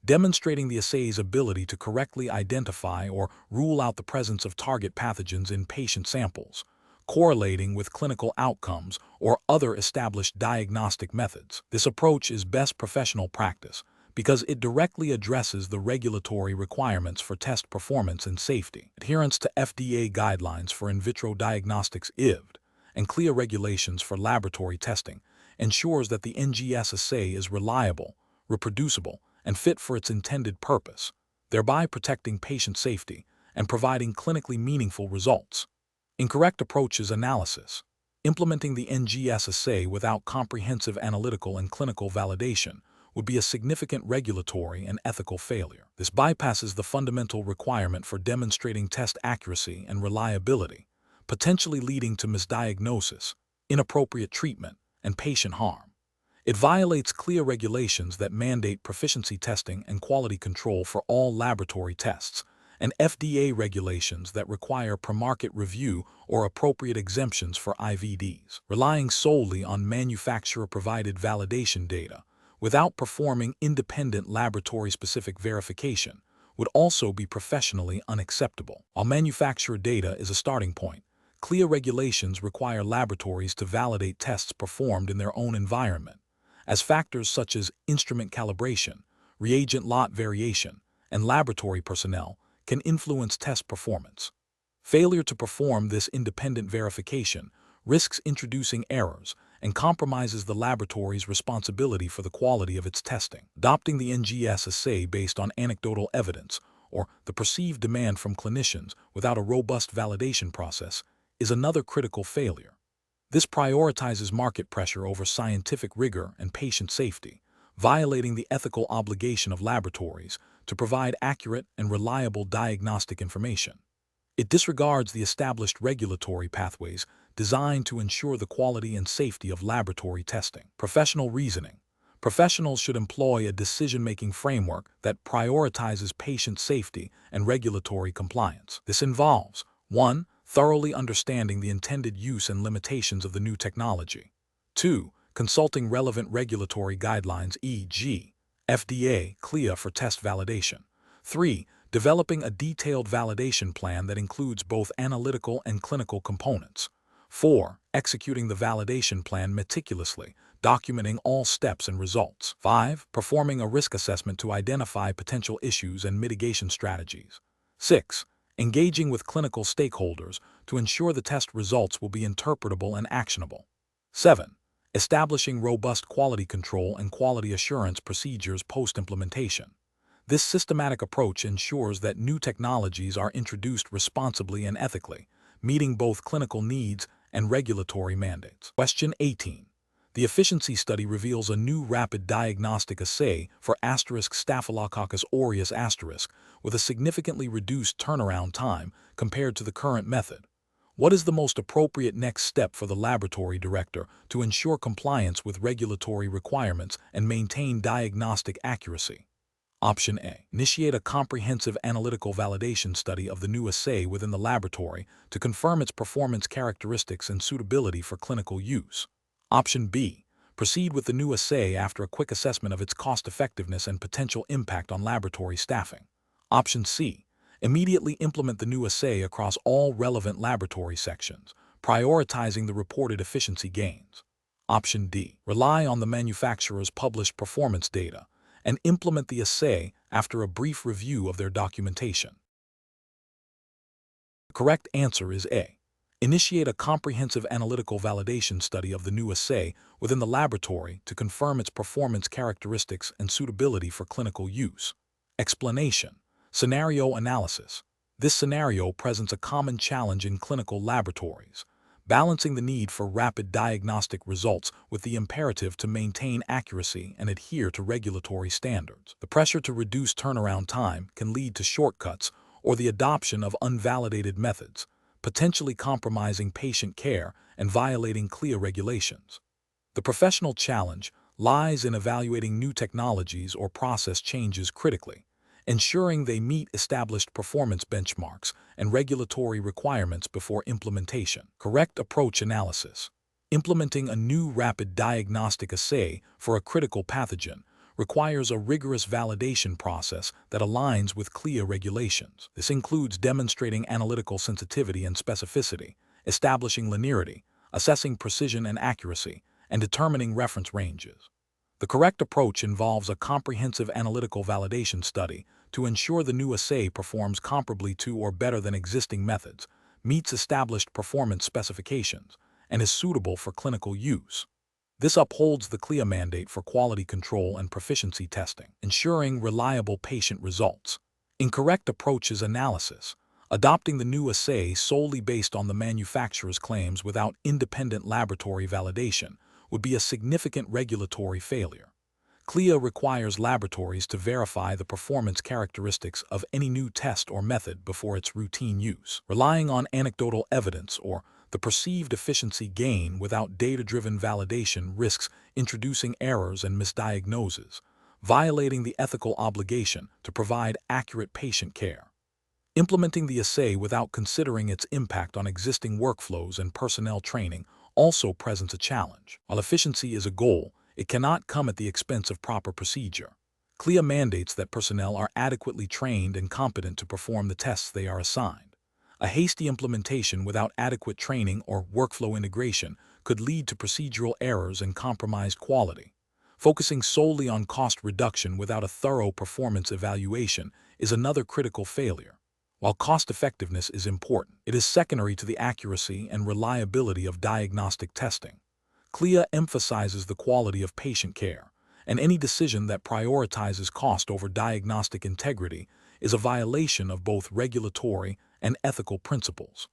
demonstrating the assay's ability to correctly identify or rule out the presence of target pathogens in patient samples, correlating with clinical outcomes or other established diagnostic methods. This approach is best professional practice because it directly addresses the regulatory requirements for test performance and safety. Adherence to FDA guidelines for in vitro diagnostics (IVD) and CLIA regulations for laboratory testing ensures that the NGS assay is reliable, reproducible, and fit for its intended purpose, thereby protecting patient safety and providing clinically meaningful results. Incorrect approaches analysis. Implementing the NGS assay without comprehensive analytical and clinical validation would be a significant regulatory and ethical failure. This bypasses the fundamental requirement for demonstrating test accuracy and reliability, potentially leading to misdiagnosis, inappropriate treatment, and patient harm. It violates CLIA regulations that mandate proficiency testing and quality control for all laboratory tests, and FDA regulations that require pre-market review or appropriate exemptions for IVDs. Relying solely on manufacturer-provided validation data without performing independent laboratory-specific verification would also be professionally unacceptable. While manufacturer data is a starting point, CLIA regulations require laboratories to validate tests performed in their own environment, as factors such as instrument calibration, reagent lot variation, and laboratory personnel can influence test performance. Failure to perform this independent verification risks introducing errors and compromises the laboratory's responsibility for the quality of its testing. Adopting the NGS assay based on anecdotal evidence or the perceived demand from clinicians without a robust validation process is another critical failure. This prioritizes market pressure over scientific rigor and patient safety, violating the ethical obligation of laboratories to provide accurate and reliable diagnostic information. It disregards the established regulatory pathways designed to ensure the quality and safety of laboratory testing. Professional reasoning. Professionals should employ a decision-making framework that prioritizes patient safety and regulatory compliance. This involves 1. Thoroughly understanding the intended use and limitations of the new technology. 2. Consulting relevant regulatory guidelines e.g. FDA, CLIA for test validation. 3. Developing a detailed validation plan that includes both analytical and clinical components. 4. Executing the validation plan meticulously, documenting all steps and results. 5. Performing a risk assessment to identify potential issues and mitigation strategies. 6. engaging with clinical stakeholders to ensure the test results will be interpretable and actionable. 7. Establishing robust quality control and quality assurance procedures post-implementation. This systematic approach ensures that new technologies are introduced responsibly and ethically, meeting both clinical needs and regulatory mandates. Question 18. The efficiency study reveals a new rapid diagnostic assay for Staphylococcus aureus with a significantly reduced turnaround time compared to the current method. What is the most appropriate next step for the laboratory director to ensure compliance with regulatory requirements and maintain diagnostic accuracy? Option A. Initiate a comprehensive analytical validation study of the new assay within the laboratory to confirm its performance characteristics and suitability for clinical use. Option B. Proceed with the new assay after a quick assessment of its cost-effectiveness and potential impact on laboratory staffing. Option C. Immediately implement the new assay across all relevant laboratory sections, prioritizing the reported efficiency gains. Option D. Rely on the manufacturer's published performance data and implement the assay after a brief review of their documentation. The correct answer is A. Initiate a comprehensive analytical validation study of the new assay within the laboratory to confirm its performance characteristics and suitability for clinical use. Explanation. Scenario analysis. This scenario presents a common challenge in clinical laboratories, balancing the need for rapid diagnostic results with the imperative to maintain accuracy and adhere to regulatory standards. The pressure to reduce turnaround time can lead to shortcuts or the adoption of unvalidated methods, potentially compromising patient care and violating CLIA regulations. The professional challenge lies in evaluating new technologies or process changes critically, ensuring they meet established performance benchmarks and regulatory requirements before implementation. Correct approach analysis. Implementing a new rapid diagnostic assay for a critical pathogen requires a rigorous validation process that aligns with CLIA regulations. This includes demonstrating analytical sensitivity and specificity, establishing linearity, assessing precision and accuracy, and determining reference ranges. The correct approach involves a comprehensive analytical validation study to ensure the new assay performs comparably to or better than existing methods, meets established performance specifications, and is suitable for clinical use. This upholds the CLIA mandate for quality control and proficiency testing, ensuring reliable patient results. Incorrect approach is analysis. Adopting the new assay solely based on the manufacturer's claims without independent laboratory validation would be a significant regulatory failure. CLIA requires laboratories to verify the performance characteristics of any new test or method before its routine use. Relying on anecdotal evidence or the perceived efficiency gain without data-driven validation risks introducing errors and misdiagnoses, violating the ethical obligation to provide accurate patient care. Implementing the assay without considering its impact on existing workflows and personnel training also presents a challenge. While efficiency is a goal, it cannot come at the expense of proper procedure. CLIA mandates that personnel are adequately trained and competent to perform the tests they are assigned. A hasty implementation without adequate training or workflow integration could lead to procedural errors and compromised quality. Focusing solely on cost reduction without a thorough performance evaluation is another critical failure. While cost-effectiveness is important, it is secondary to the accuracy and reliability of diagnostic testing. CLIA emphasizes the quality of patient care, and any decision that prioritizes cost over diagnostic integrity is a violation of both regulatory and ethical principles.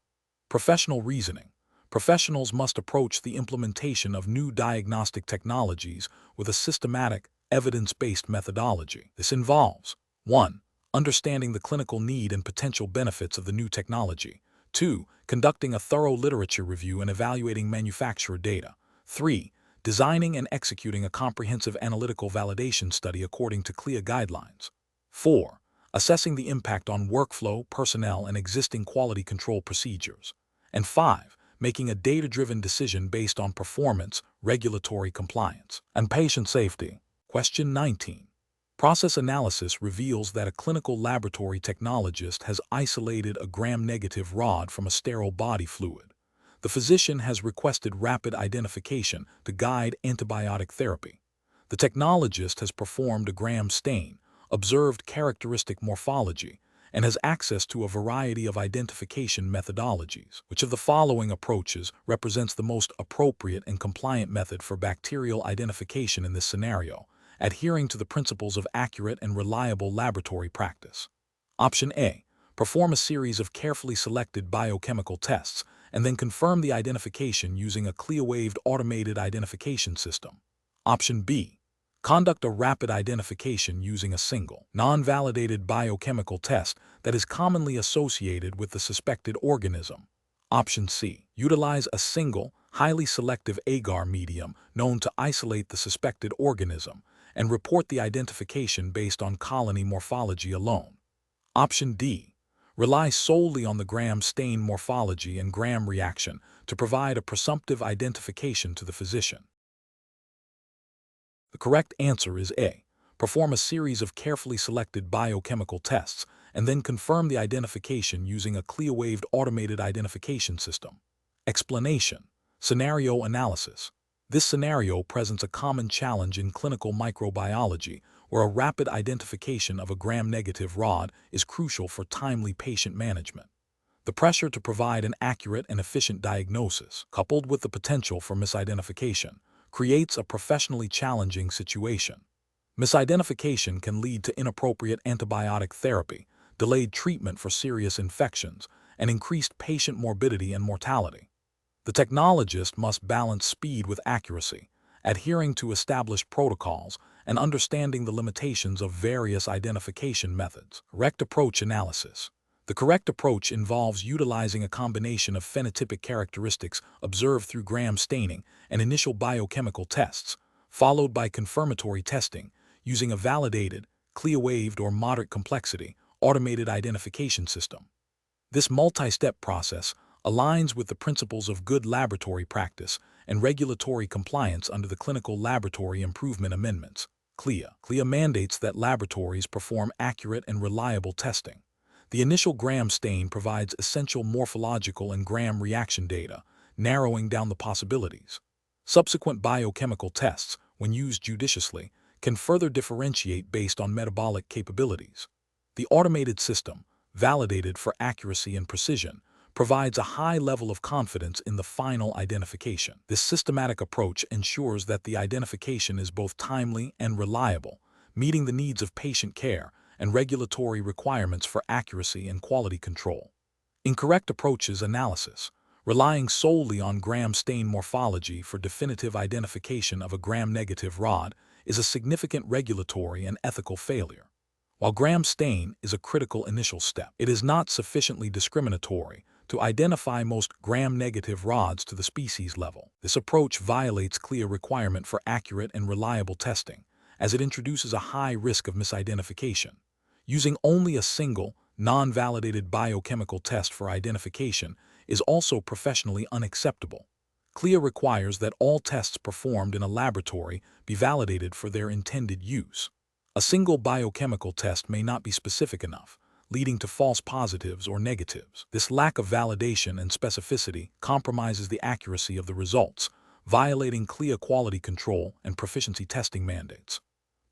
Professional reasoning. Professionals must approach the implementation of new diagnostic technologies with a systematic, evidence-based methodology. This involves 1. Understanding the clinical need and potential benefits of the new technology. 2. Conducting a thorough literature review and evaluating manufacturer data. 3. Designing and executing a comprehensive analytical validation study according to CLIA guidelines. 4. Assessing the impact on workflow, personnel, and existing quality control procedures. And 5. Making a data-driven decision based on performance, regulatory compliance, and patient safety. Question 19. Process analysis reveals that a clinical laboratory technologist has isolated a gram-negative rod from a sterile body fluid. The physician has requested rapid identification to guide antibiotic therapy. The technologist has performed a gram stain, observed characteristic morphology, and has access to a variety of identification methodologies. Which of the following approaches represents the most appropriate and compliant method for bacterial identification in this scenario, adhering to the principles of accurate and reliable laboratory practice? Option A. Perform a series of carefully selected biochemical tests and then confirm the identification using a CLIA-waived automated identification system. Option B. Conduct a rapid identification using a single, non-validated biochemical test that is commonly associated with the suspected organism. Option C. Utilize a single, highly selective agar medium known to isolate the suspected organism and report the identification based on colony morphology alone. Option D. Rely solely on the gram stain morphology and gram reaction to provide a presumptive identification to the physician. The correct answer is A. Perform a series of carefully selected biochemical tests and then confirm the identification using a CLIA-waived automated identification system. Explanation: Scenario analysis. This scenario presents a common challenge in clinical microbiology where a rapid identification of a gram-negative rod is crucial for timely patient management. The pressure to provide an accurate and efficient diagnosis, coupled with the potential for misidentification, creates a professionally challenging situation. Misidentification can lead to inappropriate antibiotic therapy, delayed treatment for serious infections, and increased patient morbidity and mortality. The technologist must balance speed with accuracy, adhering to established protocols and understanding the limitations of various identification methods. Correct approach analysis. The correct approach involves utilizing a combination of phenotypic characteristics observed through gram staining and initial biochemical tests, followed by confirmatory testing using a validated, CLIA-waived or moderate complexity automated identification system. This multi-step process aligns with the principles of good laboratory practice and regulatory compliance under the Clinical Laboratory Improvement Amendments, CLIA. CLIA mandates that laboratories perform accurate and reliable testing. The initial gram stain provides essential morphological and gram reaction data, narrowing down the possibilities. Subsequent biochemical tests, when used judiciously, can further differentiate based on metabolic capabilities. The automated system, validated for accuracy and precision, provides a high level of confidence in the final identification. This systematic approach ensures that the identification is both timely and reliable, meeting the needs of patient care and regulatory requirements for accuracy and quality control. Incorrect approaches analysis. Relying solely on gram stain morphology for definitive identification of a gram-negative rod is a significant regulatory and ethical failure. While gram stain is a critical initial step, it is not sufficiently discriminatory to identify most gram-negative rods to the species level. This approach violates CLIA requirement for accurate and reliable testing, as it introduces a high risk of misidentification. Using only a single, non-validated biochemical test for identification is also professionally unacceptable. CLIA requires that all tests performed in a laboratory be validated for their intended use. A single biochemical test may not be specific enough, leading to false positives or negatives. This lack of validation and specificity compromises the accuracy of the results, violating CLIA quality control and proficiency testing mandates.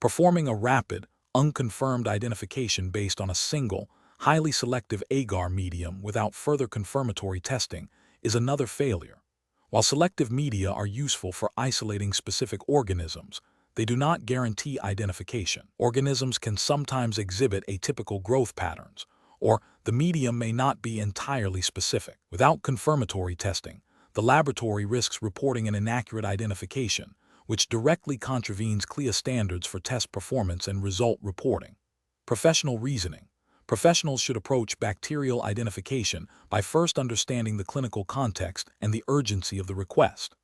Performing a rapid, unconfirmed identification based on a single, highly selective agar medium without further confirmatory testing is another failure. While selective media are useful for isolating specific organisms, they do not guarantee identification. Organisms can sometimes exhibit atypical growth patterns, or the medium may not be entirely specific. Without confirmatory testing, the laboratory risks reporting an inaccurate identification, which directly contravenes CLIA standards for test performance and result reporting. Professional reasoning. Professionals should approach bacterial identification by first understanding the clinical context and the urgency of the request.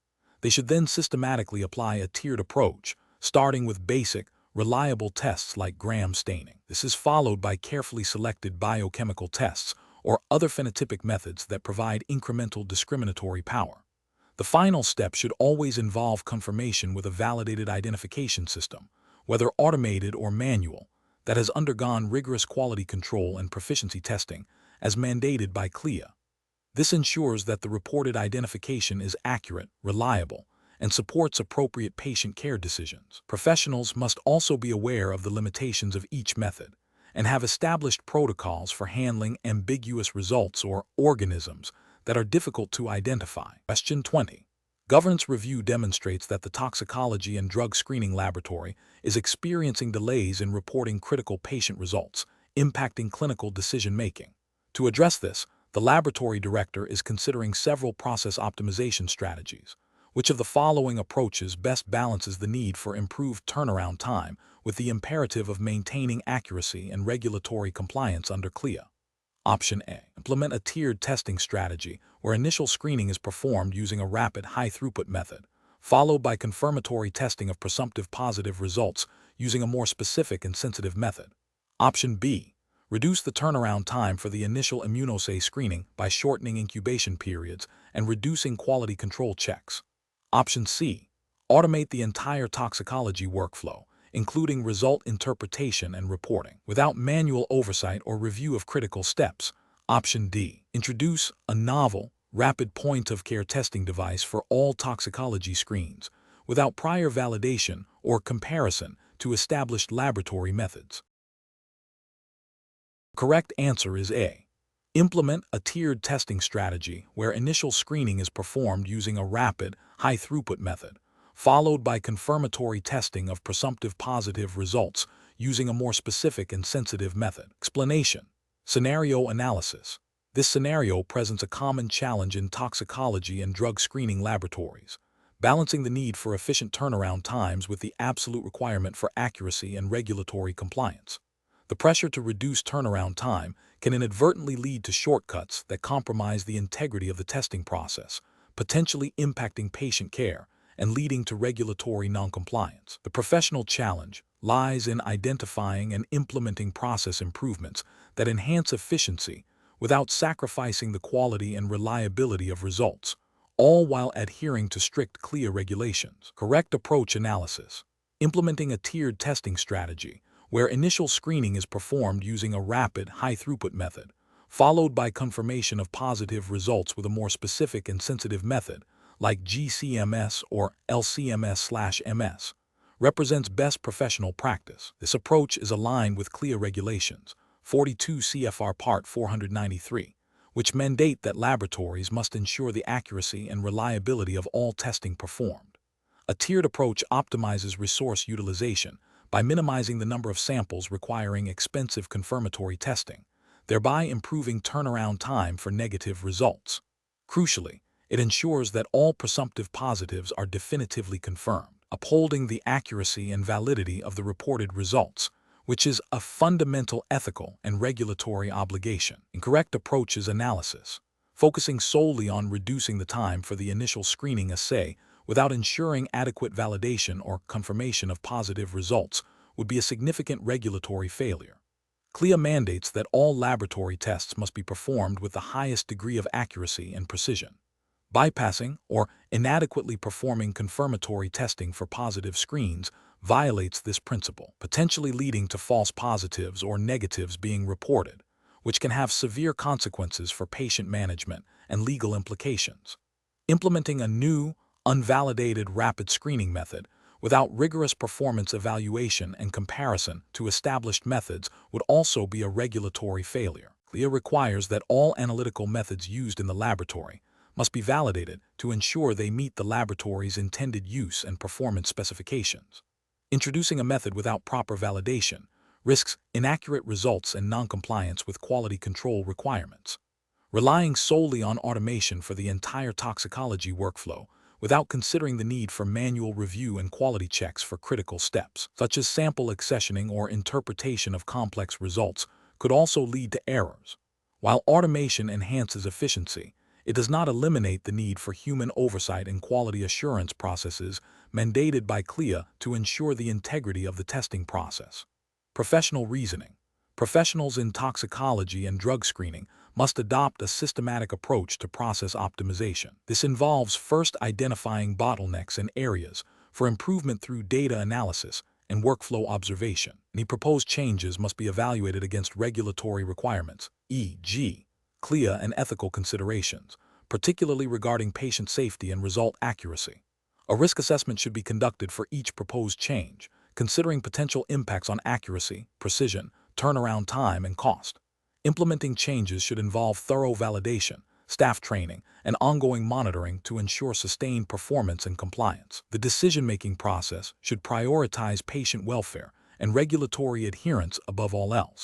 They should then systematically apply a tiered approach, starting with basic, reliable tests like gram staining. This is followed by carefully selected biochemical tests or other phenotypic methods that provide incremental discriminatory power. The final step should always involve confirmation with a validated identification system, whether automated or manual, that has undergone rigorous quality control and proficiency testing as mandated by CLIA. This ensures that the reported identification is accurate, reliable, and supports appropriate patient care decisions. Professionals must also be aware of the limitations of each method and have established protocols for handling ambiguous results or organisms that are difficult to identify. Question 20. Governance review demonstrates that the Toxicology and Drug Screening Laboratory is experiencing delays in reporting critical patient results, impacting clinical decision-making. To address this, the laboratory director is considering several process optimization strategies. Which of the following approaches best balances the need for improved turnaround time with the imperative of maintaining accuracy and regulatory compliance under CLIA? Option A. Implement a tiered testing strategy where initial screening is performed using a rapid, high-throughput method, followed by confirmatory testing of presumptive positive results using a more specific and sensitive method. Option B. Reduce the turnaround time for the initial immunoassay screening by shortening incubation periods and reducing quality control checks. Option C. Automate the entire toxicology workflow, including result interpretation and reporting, without manual oversight or review of critical steps. Option D. Introduce a novel, rapid point-of-care testing device for all toxicology screens, without prior validation or comparison to established laboratory methods. The correct answer is A. Implement a tiered testing strategy where initial screening is performed using a rapid, high-throughput method, followed by confirmatory testing of presumptive positive results using a more specific and sensitive method. Explanation. Scenario analysis. This scenario presents a common challenge in toxicology and drug screening laboratories, balancing the need for efficient turnaround times with the absolute requirement for accuracy and regulatory compliance. The pressure to reduce turnaround time can inadvertently lead to shortcuts that compromise the integrity of the testing process, potentially impacting patient care and leading to regulatory noncompliance. The professional challenge lies in identifying and implementing process improvements that enhance efficiency without sacrificing the quality and reliability of results, all while adhering to strict CLIA regulations. Correct approach analysis. Implementing a tiered testing strategy where initial screening is performed using a rapid, high-throughput method, followed by confirmation of positive results with a more specific and sensitive method, like GCMS or LCMS/MS, represents best professional practice. This approach is aligned with CLIA regulations, 42 CFR Part 493, which mandate that laboratories must ensure the accuracy and reliability of all testing performed. A tiered approach optimizes resource utilization by minimizing the number of samples requiring expensive confirmatory testing, thereby improving turnaround time for negative results. Crucially, it ensures that all presumptive positives are definitively confirmed, upholding the accuracy and validity of the reported results, which is a fundamental ethical and regulatory obligation. Incorrect approaches analysis. Focusing solely on reducing the time for the initial screening assay without ensuring adequate validation or confirmation of positive results would be a significant regulatory failure. CLIA mandates that all laboratory tests must be performed with the highest degree of accuracy and precision. Bypassing or inadequately performing confirmatory testing for positive screens violates this principle, potentially leading to false positives or negatives being reported, which can have severe consequences for patient management and legal implications. Implementing a new, unvalidated rapid screening method without rigorous performance evaluation and comparison to established methods would also be a regulatory failure. CLIA requires that all analytical methods used in the laboratory must be validated to ensure they meet the laboratory's intended use and performance specifications. Introducing a method without proper validation risks inaccurate results and noncompliance with quality control requirements. Relying solely on automation for the entire toxicology workflow without considering the need for manual review and quality checks for critical steps, such as sample accessioning or interpretation of complex results, could also lead to errors. While automation enhances efficiency, it does not eliminate the need for human oversight and quality assurance processes mandated by CLIA to ensure the integrity of the testing process. Professional reasoning. Professionals in toxicology and drug screening must adopt a systematic approach to process optimization. This involves first identifying bottlenecks and areas for improvement through data analysis and workflow observation. Any proposed changes must be evaluated against regulatory requirements, e.g., CLIA and ethical considerations, particularly regarding patient safety and result accuracy. A risk assessment should be conducted for each proposed change, considering potential impacts on accuracy, precision, turnaround time, and cost. Implementing changes should involve thorough validation, staff training, and ongoing monitoring to ensure sustained performance and compliance. The decision-making process should prioritize patient welfare and regulatory adherence above all else.